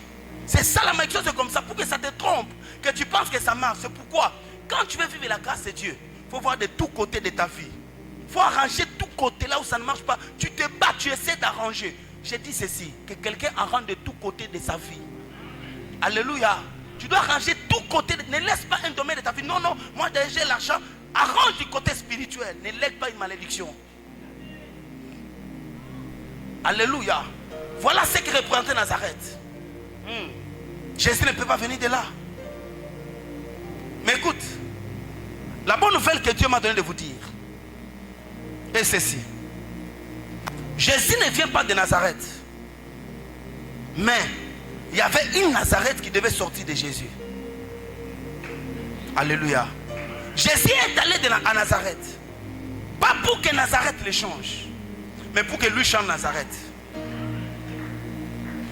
C'est ça la malédiction, c'est comme ça. Pour que ça te trompe. Que tu penses ça marche. C'est pourquoi, quand tu veux vivre la grâce de Dieu, il faut voir de tous côtés de ta vie. Il faut arranger tous côtés là où ça ne marche pas. Tu te bats, tu essaies d'arranger. J'ai dit ceci, que quelqu'un arrange de tous côtés de sa vie. Alléluia. Tu dois arranger tous côtés. Ne laisse pas un domaine de ta vie. Non, non, moi déjà j'ai l'argent. Arrange du côté spirituel. Ne lègue pas une malédiction. Alléluia. Voilà ce qui représentait Nazareth. Jésus ne peut pas venir de là. Mais écoute, la bonne nouvelle que Dieu m'a donné de vous dire est ceci. Jésus ne vient pas de Nazareth. Mais il y avait une Nazareth qui devait sortir de Jésus. Alléluia. Jésus est allé à Nazareth. Pas pour que Nazareth le change, mais pour que lui change Nazareth.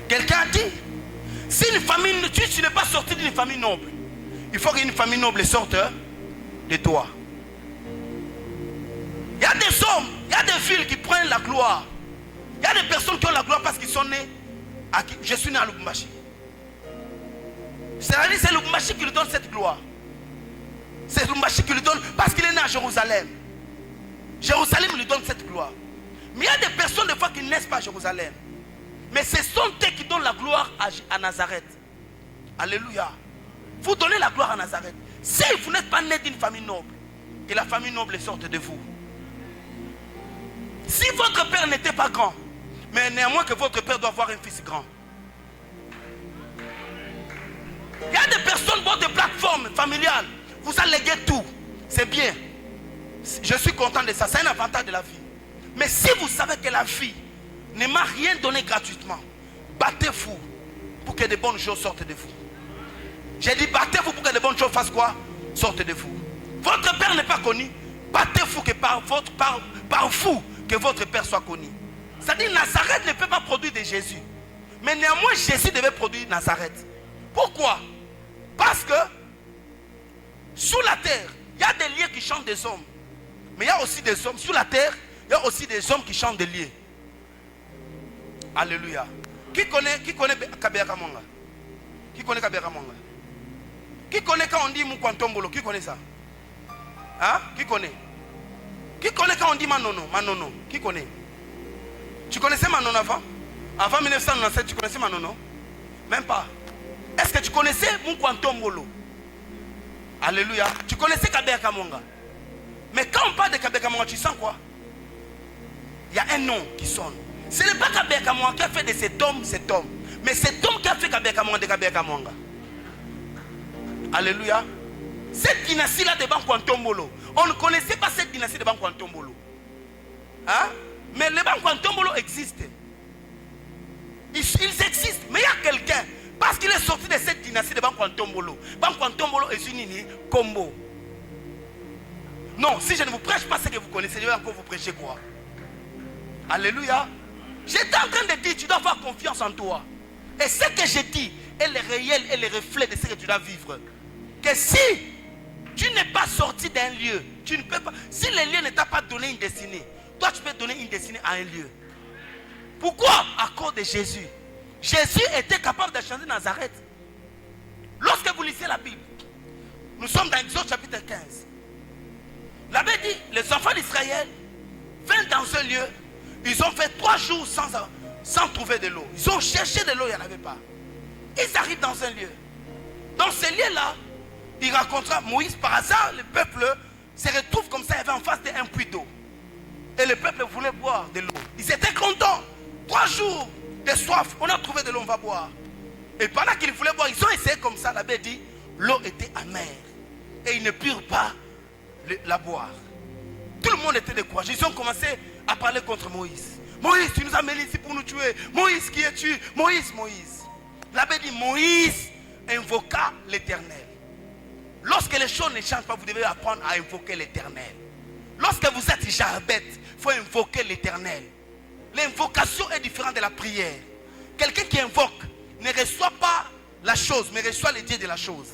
Quelqu'un a dit, si une famille, tu n'es pas sorti d'une famille noble, il faut qu'une famille noble sorte de toi. Il y a des hommes, il y a des villes qui prennent la gloire. Il y a des personnes qui ont la gloire parce qu'ils sont nés. Je suis né à Lubumbashi. C'est-à-dire c'est Lubumbashi qui lui donne cette gloire. C'est Lubumbashi qui lui donne parce qu'il est né à Jérusalem. Jérusalem lui donne cette gloire. Mais il y a des personnes des fois qui ne naissent pas à Jérusalem. Mais ce sont eux qui donnent la gloire à Nazareth. Alléluia. Vous donnez la gloire à Nazareth. Si vous n'êtes pas né d'une famille noble, que la famille noble sorte de vous. Si votre père n'était pas grand, mais néanmoins que votre père doit avoir un fils grand. Il y a des personnes, votre plateforme familiale, vous alléguez tout. C'est bien. Je suis content de ça. C'est un avantage de la vie. Mais si vous savez que la vie ne m'a rien donné gratuitement, battez-vous pour que de bonnes choses sortent de vous. J'ai dit battez-vous pour que de bonnes choses fassent quoi? Sortent de vous. Votre père n'est pas connu. Battez-vous que par vous que votre père soit connu. C'est-à-dire Nazareth ne peut pas produire de Jésus. Mais néanmoins Jésus devait produire Nazareth. Pourquoi? Parce que sous la terre, il y a des lieux qui chantent des hommes. Mais il y a aussi des hommes. Sous la terre, il y a aussi des hommes qui chantent des lieux. Alléluia. Qui connaît Kabea Kamonga? Qui connaît Kabea Kamonga? Qui connaît quand on dit Moukwantombolo? Qui connaît ça? Hein? Qui connaît? Qui connaît quand on dit Manono? Manono. Qui connaît? Tu connaissais Manono avant? Avant 1997, tu connaissais Manono? Même pas. Est-ce que tu connaissais Moukwantombolo? Alléluia. Tu connaissais Kabea Kamonga? Mais quand on parle de Kabea Kamonga, tu sens quoi? Il y a un nom qui sonne. Ce n'est pas Kabea Kamonga qui a fait de cet homme. Mais cet homme qui a fait Kabea Kamonga de Kabea Kamonga. Alléluia. Cette dynastie-là de Bankwantombolo, on ne connaissait pas cette dynastie de Bankwantombolo. Hein? Mais les Bankwantombolo existent. Ils existent. Mais il y a quelqu'un, parce qu'il est sorti de cette dynastie de Bankwantombolo. Bankwantombolo est une combo. Non, si je ne vous prêche pas ce que vous connaissez, je vais encore vous prêcher quoi? Alléluia. J'étais en train de dire, tu dois avoir confiance en toi. Et ce que je dis est le réel et le reflet de ce que tu dois vivre. Que si tu n'es pas sorti d'un lieu, tu ne peux pas. Si le lieu ne t'a pas donné une destinée, toi tu peux donner une destinée à un lieu. Pourquoi? À cause de Jésus. Jésus était capable de changer Nazareth. Lorsque vous lisez la Bible, nous sommes dans Exode chapitre 15. La Bible dit, les enfants d'Israël vinrent dans un lieu, ils ont fait 3 jours sans trouver de l'eau. Ils ont cherché de l'eau, il n'y en avait pas. Ils arrivent dans un lieu. Dans ce lieu-là, ils rencontrent Moïse. Par hasard, le peuple se retrouve comme ça, il y avait en face d'un puits d'eau. Et le peuple voulait boire de l'eau. Ils étaient contents. 3 jours de soif, on a trouvé de l'eau, on va boire. Et pendant qu'ils voulaient boire, ils ont essayé comme ça. La Bible dit, l'eau était amère. Et ils ne purent pas la boire. Tout le monde était découragé. Ils ont commencé à parler contre Moïse. Moïse, tu nous as mêlés ici pour nous tuer. Moïse, qui es-tu? Moïse, Moïse. La Bible dit, Moïse invoqua l'Éternel. Lorsque les choses ne changent pas, vous devez apprendre à invoquer l'Éternel. Lorsque vous êtes jarbette, il faut invoquer l'Éternel. L'invocation est différente de la prière. Quelqu'un qui invoque ne reçoit pas la chose, mais reçoit le Dieu de la chose.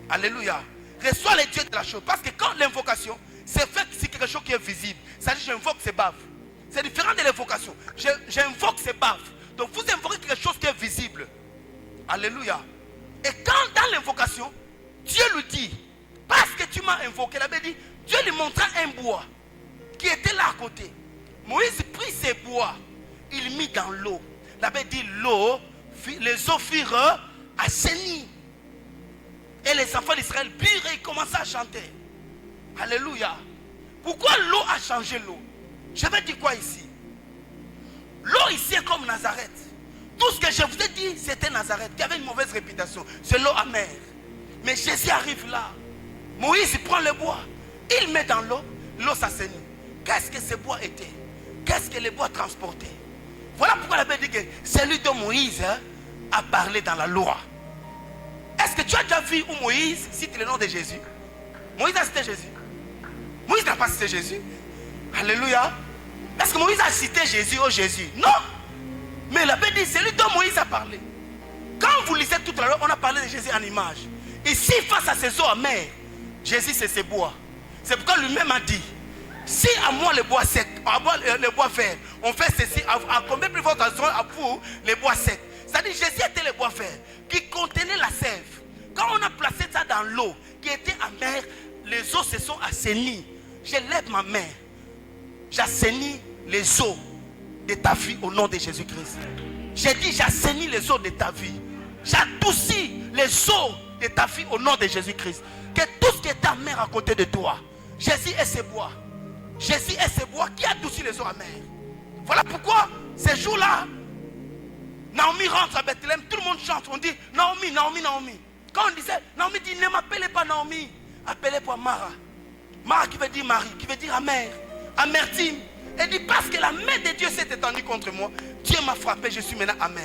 Alléluia. Reçoit le Dieu de la chose. Parce que quand l'invocation, c'est fait sur quelque chose qui est visible. Ça dit j'invoque, c'est bave. C'est différent de l'invocation. J'invoque, c'est bave. Donc vous invoquez quelque chose qui est visible. Alléluia. Et quand dans l'invocation, Dieu lui dit, parce que tu m'as invoqué, la Bible dit, Dieu lui montra un bois qui était là à côté. Moïse prit ces bois, il mit dans l'eau. La Bible dit, l'eau, les eaux furent assainies. Et les enfants d'Israël birent et ils commençaient à chanter. Alléluia. Pourquoi l'eau a changé l'eau? Je vais dire quoi ici? L'eau ici est comme Nazareth. Tout ce que je vous ai dit, c'était Nazareth, qui avait une mauvaise réputation. C'est l'eau amère. Mais Jésus arrive là. Moïse il prend le bois. Il met dans l'eau. L'eau s'assainit. Qu'est-ce que ce bois était? Qu'est-ce que les bois transportaient? Voilà pourquoi la Bible dit que c'est lui dont Moïse a parlé dans la loi. Est-ce que tu as déjà vu où Moïse cite le nom de Jésus? Moïse a cité Jésus. Moïse n'a pas cité Jésus. Alléluia. Est-ce que Moïse a cité Jésus au Jésus? Non. Mais la Bible dit, c'est lui dont Moïse a parlé. Quand vous lisez tout à l'heure, on a parlé de Jésus en image. Ici, face à ces eaux amères, Jésus c'est ces bois. C'est pourquoi lui-même a dit, si à moi les bois secs, à moi les bois verts, on fait ceci, à combien plus votre besoin à vous les bois secs? C'est-à-dire Jésus était les bois verts qui contenaient la sève. Quand on a placé ça dans l'eau qui était amère, les eaux se sont assainies. Je lève ma main, j'assainis les eaux de ta vie au nom de Jésus-Christ. J'ai dit j'assainis les eaux de ta vie. J'adoucis les eaux de ta vie au nom de Jésus-Christ. Que tout ce qui est amer à côté de toi, Jésus est ce bois. Jésus est ce bois qui adoucit les eaux amères. Voilà pourquoi ces jours-là, Naomi rentre à Bethléem, tout le monde chante, on dit Naomi, Naomi, Naomi. Quand on disait, Naomi dit ne m'appelez pas Naomi, appelez-moi Mara. Mara qui veut dire Marie, qui veut dire amère, amertume. Elle dit parce que la main de Dieu s'est étendue contre moi, Dieu m'a frappé, je suis maintenant amère.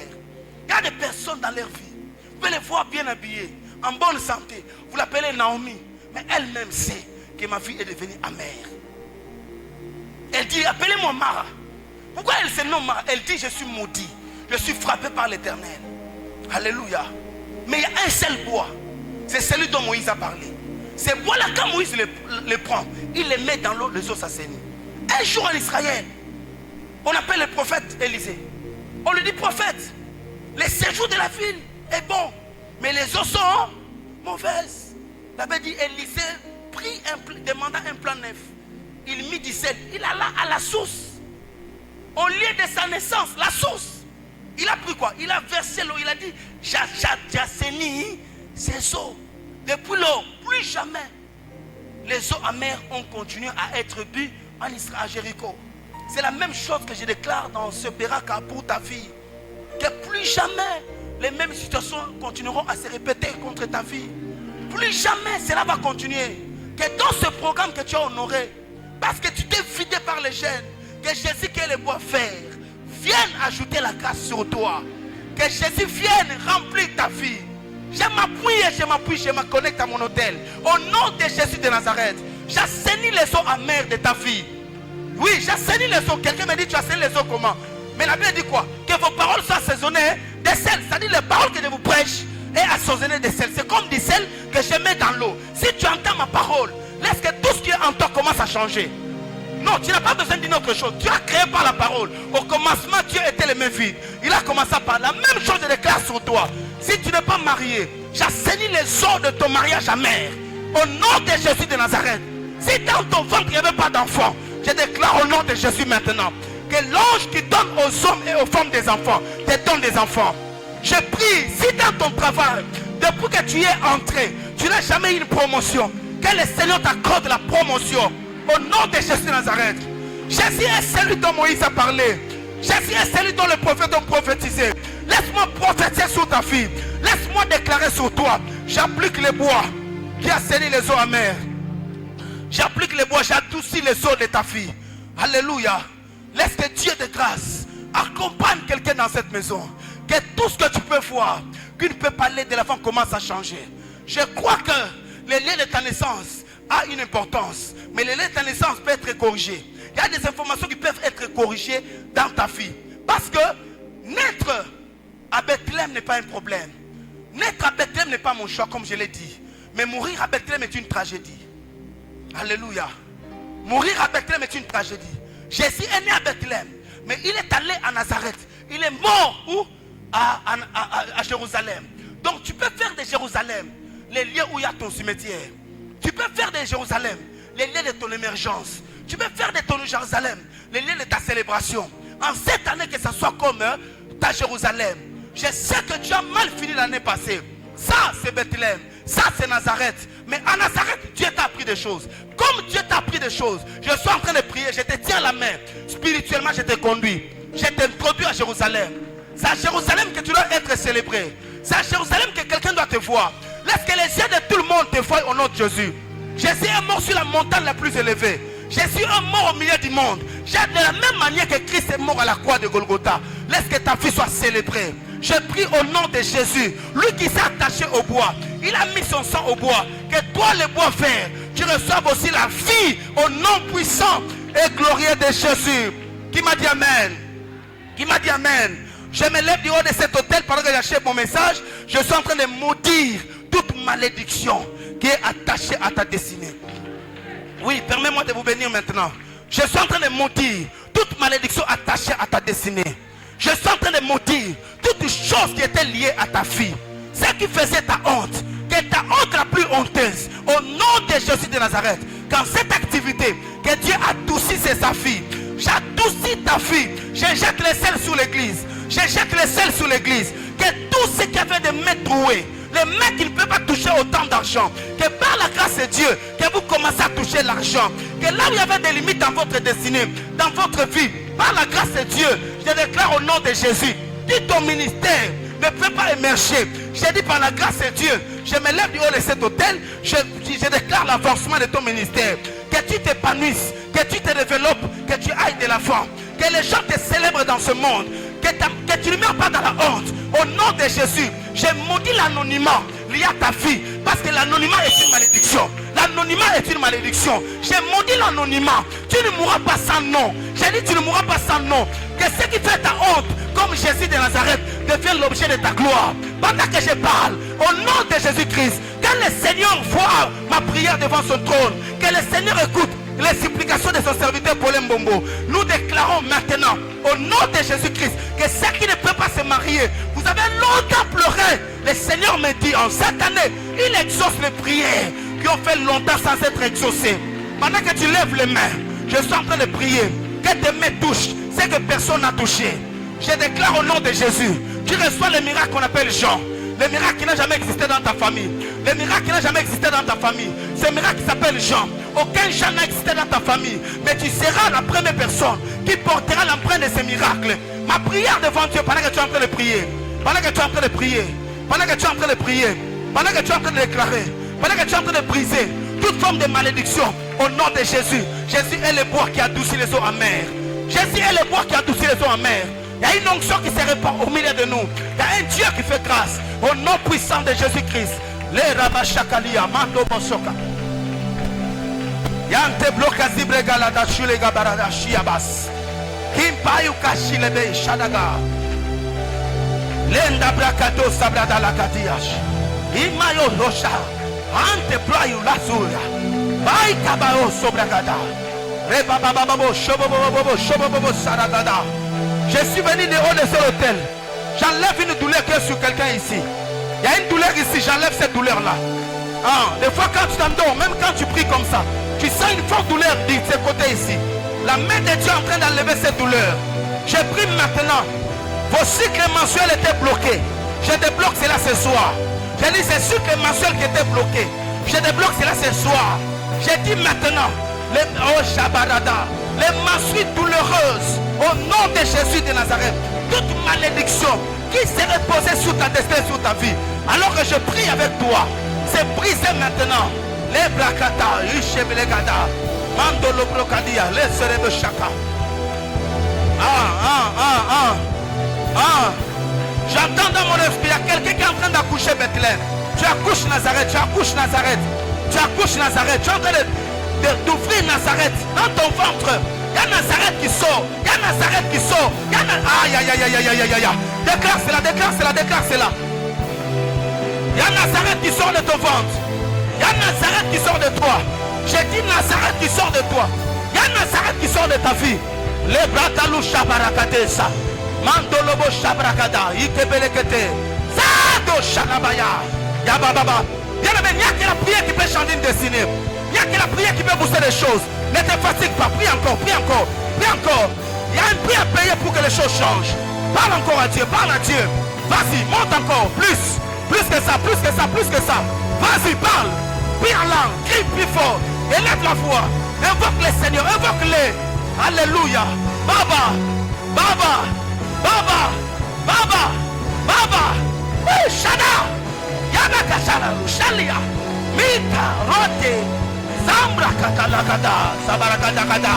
Il y a des personnes dans leur vie, vous pouvez les voir bien habillées, en bonne santé, vous l'appelez Naomi, mais elle-même sait que ma vie est devenue amère. Elle dit appelez-moi Mara. Pourquoi elle se nomme Mara? Elle dit je suis maudit, je suis frappé par l'Éternel. Alléluia. Mais il y a un seul bois, c'est celui dont Moïse a parlé. Ces bois-là, quand Moïse les prend, il les met dans l'eau, les eaux s'assainissent. Un jour en Israël, on appelle le prophète Élisée. On lui dit prophète, le séjour de la ville est bon, mais les eaux sont mauvaises. La Bible dit Élisée demanda un plan neuf. Il mit du sel, il alla à la source. Au lieu de sa naissance, la source. Il a pris quoi? Il a versé l'eau, il a dit j'assainis ces eaux. Depuis l'eau, plus jamais les eaux amères ont continué à être bues en Israël, à Jéricho. C'est la même chose que je déclare dans ce Beraka pour ta vie. Que plus jamais les mêmes situations continueront à se répéter contre ta vie. Plus jamais cela va continuer. Que dans ce programme que tu as honoré, parce que tu t'es vidé par les chaînes, que Jésus qui est le bois fer vienne ajouter la grâce sur toi. Que Jésus vienne remplir ta vie. Je me connecte à mon hôtel. Au nom de Jésus de Nazareth, j'assainis les eaux amères de ta vie. Oui, j'assainis les eaux. Quelqu'un me dit tu assainis les eaux comment? Mais la Bible dit quoi? Que vos paroles soient assaisonnées de sel. C'est-à-dire les paroles que je vous prêche est assaisonnées de sel. C'est comme du sel que je mets dans l'eau. Si tu entends ma parole, laisse que tout ce qui est en toi commence à changer. Non, tu n'as pas besoin d'une autre chose. Tu as créé par la parole. Au commencement, Dieu était les mains vides. Il a commencé par la même chose, je déclare sur toi. Si tu n'es pas marié, j'assainis les eaux de ton mariage amer. Au nom de Jésus de Nazareth. Si dans ton ventre il n'y avait pas d'enfant, je déclare au nom de Jésus maintenant que l'ange qui donne aux hommes et aux femmes des enfants te donne des enfants. Je prie, si dans ton travail, depuis que tu es entré, tu n'as jamais eu une promotion, que le Seigneur t'accorde la promotion. Au nom de Jésus de Nazareth. Jésus est celui dont Moïse a parlé. Jésus est celui dont les prophètes ont prophétisé. Laisse-moi prophétiser sur ta vie. Laisse-moi déclarer sur toi. J'applique les bois qui assainit les eaux amères. J'applique les bois, j'adoucis les eaux de ta vie. Alléluia. Laisse que Dieu de grâce accompagne quelqu'un dans cette maison. Que tout ce que tu peux voir, qui ne peut pas aller de l'avant, commence à changer. Je crois que le lien de ta naissance a une importance. Mais le lien de ta naissance peut être corrigé. Il y a des informations qui peuvent être corrigées dans ta vie. Parce que naître à Bethléem n'est pas un problème. Naître à Bethléem n'est pas mon choix, comme je l'ai dit. Mais mourir à Bethléem est une tragédie. Alléluia. Mourir à Bethléem est une tragédie. Jésus est né à Bethléem, mais il est allé à Nazareth. Il est mort où? À Jérusalem. Donc tu peux faire de Jérusalem les lieux où il y a ton cimetière. Tu peux faire de Jérusalem les lieux de ton émergence. Tu peux faire de ton Jérusalem les lieux de ta célébration. En cette année, que ce soit comme ta Jérusalem. Je sais que tu as mal fini l'année passée. Ça, c'est Bethléem. Ça, c'est Nazareth. Mais à Nazareth, Dieu t'a appris des choses. Comme Dieu t'a appris des choses, je suis en train de prier. Je te tiens la main. Spirituellement, je te conduis. Je t'introduis à Jérusalem. C'est à Jérusalem que tu dois être célébré. C'est à Jérusalem que quelqu'un doit te voir. Laisse que les yeux de tout le monde te voient au nom de Jésus. Jésus est mort sur la montagne la plus élevée. Jésus est mort au milieu du monde. De la même manière que Christ est mort à la croix de Golgotha. Laisse que ta fille soit célébrée. Je prie au nom de Jésus. Lui qui s'est attaché au bois. Il a mis son sang au bois. Que toi, le bois vert, tu reçoives aussi la vie au nom puissant et glorieux de Jésus. Qui m'a dit Amen? Qui m'a dit Amen? Je me lève du haut de cet hôtel pendant que j'achève mon message. Je suis en train de maudire toute malédiction qui est attachée à ta destinée. Oui, permets-moi de vous bénir maintenant. Je suis en train de maudire toute malédiction attachée à ta destinée. Je suis en train de maudire toute chose qui était liée à ta fille. Ce qui faisait ta honte, que ta honte la plus honteuse, au nom de Jésus de Nazareth, quand cette activité que Dieu adoucit, c'est sa fille. J'adoucis ta fille. Je jette le sel sur l'église. Je jette le sel sur l'église. Que tout ce qui avait des mains trouées, les mains qui ne peuvent pas toucher autant d'argent, que par la grâce de Dieu, que vous commencez à toucher l'argent. Que là où il y avait des limites dans votre destinée, dans votre vie, par la grâce de Dieu, je déclare au nom de Jésus, que ton ministère ne peut pas émerger. J'ai dit par la grâce de Dieu, je me lève du haut de cet hôtel, je déclare l'avancement de ton ministère. Que tu t'épanouisses, que tu te développes, que tu ailles de l'avant. Que les gens te célèbrent dans ce monde. Que tu ne meurs pas dans la honte. Au nom de Jésus, je maudis l'anonymat lié à ta fille. Parce que l'anonymat est une malédiction. L'anonymat est une malédiction. Je maudis l'anonymat. Tu ne mourras pas sans nom. J'ai dit tu ne mourras pas sans nom. Que ce qui fait ta honte, comme Jésus de Nazareth, devienne l'objet de ta gloire. Pendant que je parle, au nom de Jésus-Christ, que le Seigneur voit ma prière devant son trône. Que le Seigneur écoute les supplications de son serviteur Paul Mbombo. Nous déclarons maintenant au nom de Jésus-Christ que ceux qui ne peuvent pas se marier, vous avez longtemps pleuré. Le Seigneur me dit en cette année, il exauce les prières qui ont fait longtemps sans être exaucées. Pendant que tu lèves les mains, je suis en train de prier que tes mains touchent ce que personne n'a touché. Je déclare au nom de Jésus, tu reçois le miracle qu'on appelle Jean. Le miracle qui n'a jamais existé dans ta famille. Le miracle qui n'a jamais existé dans ta famille. Ce miracle qui s'appelle Jean. Aucun Jean n'a existé dans ta famille. Mais tu seras la première personne qui portera l'empreinte de ce miracle. Ma prière devant Dieu pendant que tu es en train de prier. Pendant que tu es en train de prier. Pendant que tu es en train de prier. Pendant que tu es en train de déclarer. Pendant que tu es en train de briser toute forme de malédiction. Au nom de Jésus. Jésus est le bois qui adoucit les eaux amères. Jésus est le bois qui adoucit les eaux amères. Il y a une onction qui se répand au milieu de nous. Il y a un Dieu qui fait grâce. Au nom puissant de Jésus-Christ. Les rabachakalia, mando bosoka. Yante bloka zibrega la dachule gabarada shiabas. Kimpayu kashilebe shadaga. Lenda brakato sabrada la katiash. Imayo rosha. Ante playu lazura. Bai kabao sobragada. Reba bababo shobobobo shobobobo saragada. Je suis venu de haut de cet hôtel. J'enlève une douleur qui est sur quelqu'un ici. Il y a une douleur ici, j'enlève cette douleur-là. Des fois quand tu t'endors, même quand tu pries comme ça, tu sens une forte douleur de ce côté ici. La main de Dieu est en train d'enlever cette douleur. Je prie maintenant. Vos cycles mensuels étaient bloqués. Je débloque cela ce soir. J'ai dit c'est cycles mensuels qui étaient bloqués. Je débloque cela ce soir. J'ai dit maintenant, les mensuelles douloureuses, au nom de Jésus de Nazareth, toute malédiction qui serait posée sur ta destinée, sur ta vie, alors que je prie avec toi, c'est brisé maintenant. Les blakata, ishebelegada, mandolo blokadia, les serebe chaka. J'entends dans mon esprit, il y a quelqu'un qui est en train d'accoucher Bethléem. Tu accouches Nazareth, tu accouches Nazareth, tu accouches Nazareth, tu es en train d'ouvrir Nazareth dans ton ventre. Il y a Nazareth qui sort. Il y a Nazareth qui sort. Il y a aïe, aïe, aïe, aïe, aïe, aïe, aïe. Déclare cela, déclare cela, déclare cela. Il y a Nazareth qui sort de ton ventre. Il y a Nazareth qui sort de toi. J'ai dit Nazareth qui sort de toi. Il y a Nazareth qui sort de ta vie. Les bratalou shabarakate sa. Mandolobo shabrakada. Ikebelekete. Sado Shalabaya. Yabababa. Bien aimé, il n'y a que la prière qui peut changer une destinée. Il n'y a que la prière qui peut booster les choses. Ne te fatigue pas. Prie encore, prie encore, prie encore. Il y a un prix à payer pour que les choses changent. Parle encore à Dieu, parle à Dieu. Vas-y, monte encore, plus. Plus que ça, plus que ça, plus que ça. Vas-y, parle. Prie en langue, crie plus fort. Élève la voix. Invoque les Seigneurs, invoque-les. Alléluia. Baba, Baba, Baba, Baba, Baba. Oui, Shana. Yabaka Shana, Shalia. Mita, Rote. Sambra Katalakada, Sabrakadakada,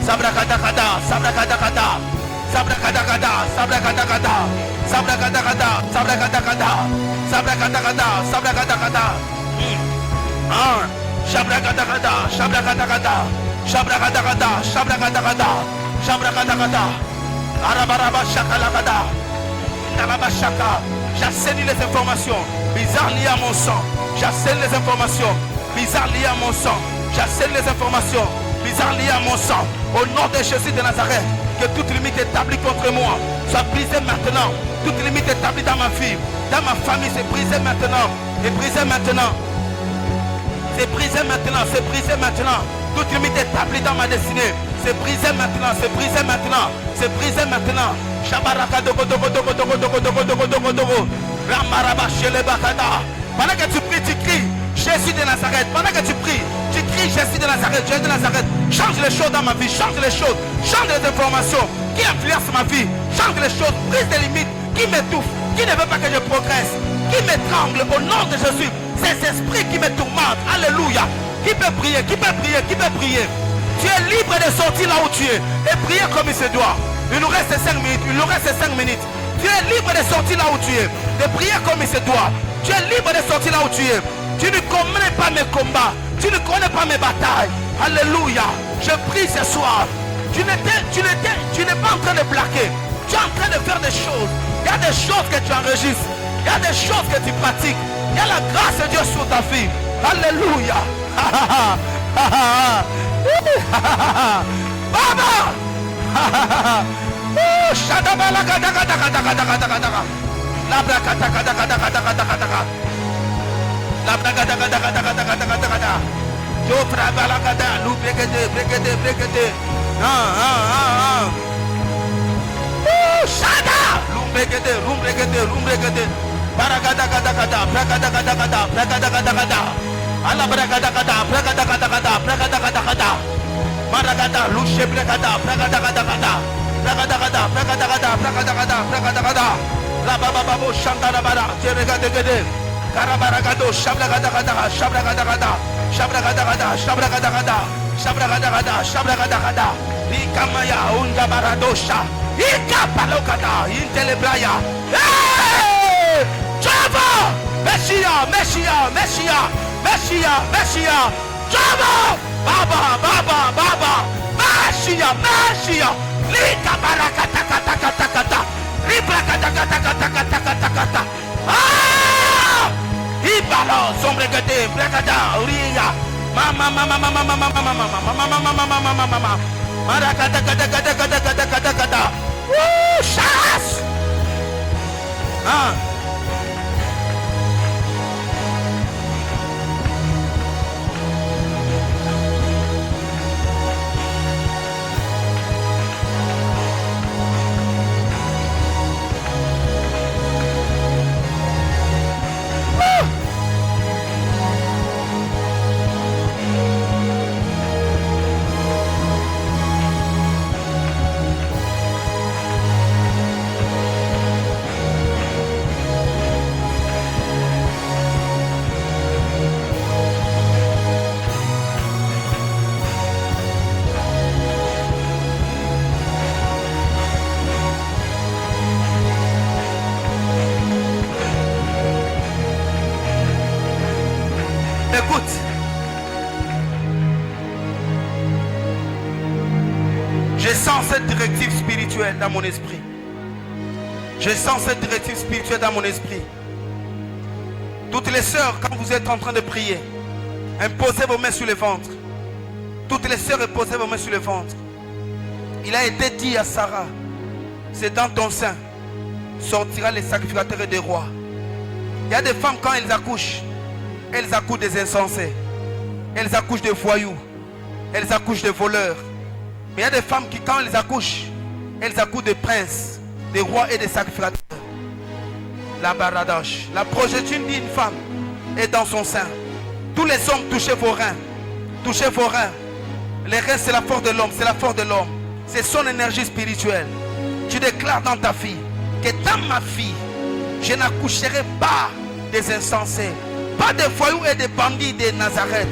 Sabrakadakada, Sabrakadakada, Sabrakadakada, Sabrakadakada, Sabrakadakada, Sabrakadakada, Sabrakadakada, Sabrakadakada. Shabrakadakada, Shabrakadakada, Shabrakadakada, Shabrakadakada, Shabrakadakada, Arabaraba Shakalakada, Naraba Shaka. J'assainis les informations bizarres liées à mon sang. J'assainis les informations bizarres liées à mon sang. J'assainis les informations bizarres liées à mon sang. Au nom de Jésus de Nazareth, que toute limite établie contre moi soit brisée maintenant. Toute limite établie dans ma vie, dans ma famille, c'est brisé maintenant. C'est brisé maintenant. C'est brisé maintenant. C'est brisé maintenant. Toute limite établie dans ma destinée, c'est brisé maintenant. C'est brisé maintenant. C'est brisé maintenant. Shabaraka dogo dogo dogo dogo dogo dogo dogo dogo dogo. Ramaraba shelebakada. Pendant que tu pries, tu cries Jésus de Nazareth. Pendant que tu cries Jésus de Nazareth, Jésus de Nazareth. Change les choses dans ma vie, change les choses, change les informations qui influencent ma vie, change les choses, brise des limites qui m'étouffent, qui ne veut pas que je progresse, qui m'étrangle au nom de Jésus. Ces esprits qui me tourmentent, alléluia. Qui peut prier, qui peut prier, qui peut prier. Tu es libre de sortir là où tu es et prier comme il se doit. Il nous reste 5 minutes, il nous reste 5 minutes. Tu es libre de sortir là où tu es, de prier comme il se doit. Tu es libre de sortir là où tu es. Tu ne connais pas mes combats, tu ne connais pas mes batailles. Alléluia. Je prie ce soir. Tu n'es pas en train de plaquer. Tu es en train de faire des choses. Il y a des choses que tu enregistres. Il y a des choses que tu pratiques. Il y a la grâce de Dieu sur ta vie. Alléluia. Baba. Oh, shadabala gada gada gada gada gada gada. La braka gada gada gada gada gada. La braka gada gada gada gada gada gada gada. Jo frabala gada, lu bregede bregede bregede. Oh, shada. Lu bregede. Baragada gada gada, bragada gada gada, bragada gada gada. Ala bragada gada, bragada gada gada, bragada gada gada. Maragada, lushe bragada, bragada gada gada. Bragada gada, bragada gada, bragada gada, bragada gada. La baba babo shantara bara, jeregade gede. Karabaragado, shabragada gada, shabragada gada, shabragada gada, shabragada gada, shabragada gada, shabragada gada. Ikamaya unga baradosha. Ikapalokada, intelebraya. Hey! Java! Messiah, Messiah, Messiah, Messiah, Messiah. Java! Baba, Baba, Baba. Messiah, Messiah. Lika barakata kata kata kata. Ribra kata kata kata kata kata kata. Ah! Ibalo sombregade, bregada, uriya. Mama, mama, mama, mama, mama, mama, mama, mama, mama, mama, mama. Marakata kata kata kata kata kata kata. Woo! Shas! Ah! Cette directive spirituelle dans mon esprit. Je sens cette directive spirituelle dans mon esprit. Toutes les sœurs, quand vous êtes en train de prier, imposez vos mains sur le ventre. Toutes les sœurs, imposez vos mains sur le ventre. Il a été dit à Sarah, c'est dans ton sein sortira les sacrificateurs des rois. Il y a des femmes, quand elles accouchent des insensés. Elles accouchent de voyous. Elles accouchent de voleurs. Mais il y a des femmes qui, quand elles accouchent de princes, des rois et des sacrificateurs. La baradache. La progéniture d'une femme est dans son sein. Tous les hommes, touchez vos reins. Touchez vos reins. Les reins, c'est la force de l'homme. C'est la force de l'homme. C'est son énergie spirituelle. Tu déclares dans ta fille que dans ma fille, je n'accoucherai pas des insensés, pas des voyous et des bandits de Nazareth.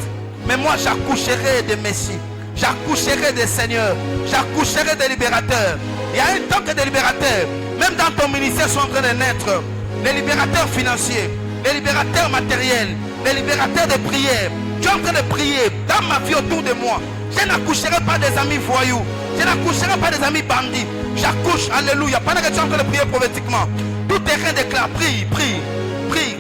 Mais moi, j'accoucherai des messies. J'accoucherai des seigneurs. J'accoucherai des libérateurs. Il y a un temps que des libérateurs, même dans ton ministère, sont en train de naître. Les libérateurs financiers, les libérateurs matériels, les libérateurs de prière. Tu es en train de prier dans ma vie autour de moi. Je n'accoucherai pas des amis voyous. Je n'accoucherai pas des amis bandits. J'accouche, alléluia. Pendant que tu es en train de prier prophétiquement, tout terrain déclare, prie, prie, prie.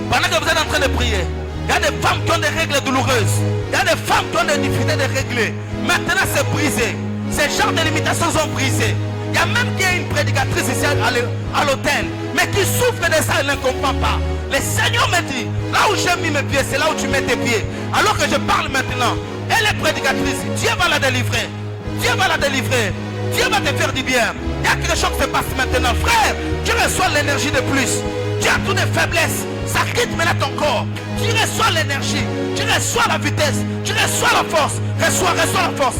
Pendant que vous êtes en train de prier, il y a des femmes qui ont des règles douloureuses. Il y a des femmes qui ont des difficultés de régler. Maintenant, c'est brisé. Ces genres de limitations sont brisées. Il y a même qui est une prédicatrice ici à l'hôtel, mais qui souffre de ça, elle ne comprend pas. Le Seigneur me dit, là où j'ai mis mes pieds, c'est là où tu mets tes pieds. Alors que je parle maintenant, elle est prédicatrice. Dieu va la délivrer. Dieu va la délivrer. Dieu va te faire du bien. Il y a quelque chose qui se passe maintenant. Frère, tu reçois l'énergie de plus. Tu as toutes des faiblesses. Ça quitte maintenant ton corps. Tu reçois l'énergie. Tu reçois la vitesse. Tu reçois la force. Reçois la force.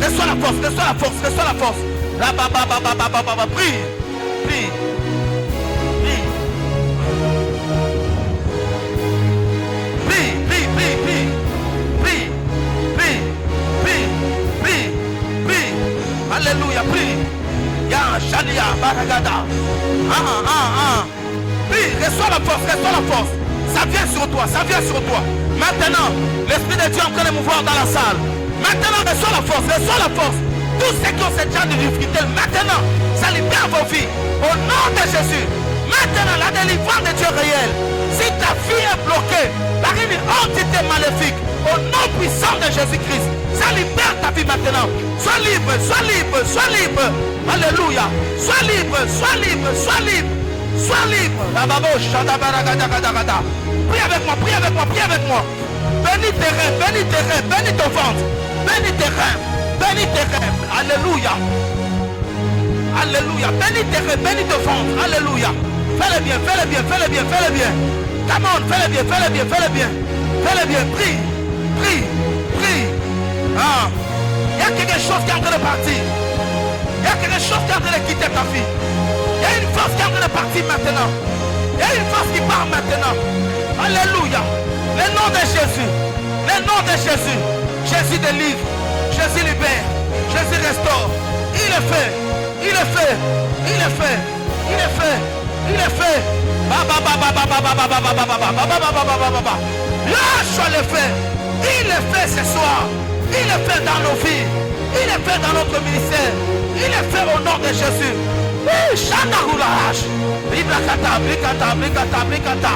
Reçois la force. Reçois la force. Reçois la force. Prie. Prie. Prie. Prie. Prie. Prie. Prie. Prie. Prie. Prie. Prie. Prie. Alléluia. Prie. Ya Shalia Baragada. Prie. Reçois la force. Reçois la force. Ça vient sur toi. Ça vient sur toi. Maintenant, l'Esprit de Dieu est en train de mouvoir dans la salle. Maintenant, reçois la force. Reçois la force. Tous ceux qui ont cette genre de difficulté, maintenant, ça libère vos vies. Au nom de Jésus. Maintenant, la délivrance de Dieu réel. Si ta vie est bloquée par une entité maléfique, au nom puissant de Jésus-Christ, ça libère ta vie maintenant. Sois libre, sois libre, sois libre. Alléluia. Sois libre, sois libre, sois libre. Sois libre. Prie avec moi, prie avec moi, prie avec moi. Bénis tes reins, bénis tes reins, bénis ton ventre. Bénis tes reins. Bénis tes rêves, alléluia. Alléluia. Bénis tes rêves, bénis ton ventre, alléluia. Fais-le bien, fais-le bien, fais-le bien, fais-le bien. Come on, fais-le bien, fais-le bien, fais-le bien. Fais-le bien, prie, prie, prie. Ah. Il y a quelque chose qui est en train de partir. Il y a quelque chose qui est en train de quitter ta vie. Il y a une force qui est en train de partir maintenant. Il y a une force qui part maintenant. Alléluia. Le nom de Jésus. Le nom de Jésus. Jésus délivre. Jésus libère, Jésus restaure. Il est fait, il est fait, il est fait, il est fait, il est fait. Lâche le fait. Il est fait ce soir. Il est fait dans nos vies. Il est fait dans notre ministère. Il est fait au nom de Jésus. Chanda roulage. Bibla kata, blikata, blikata, blikata.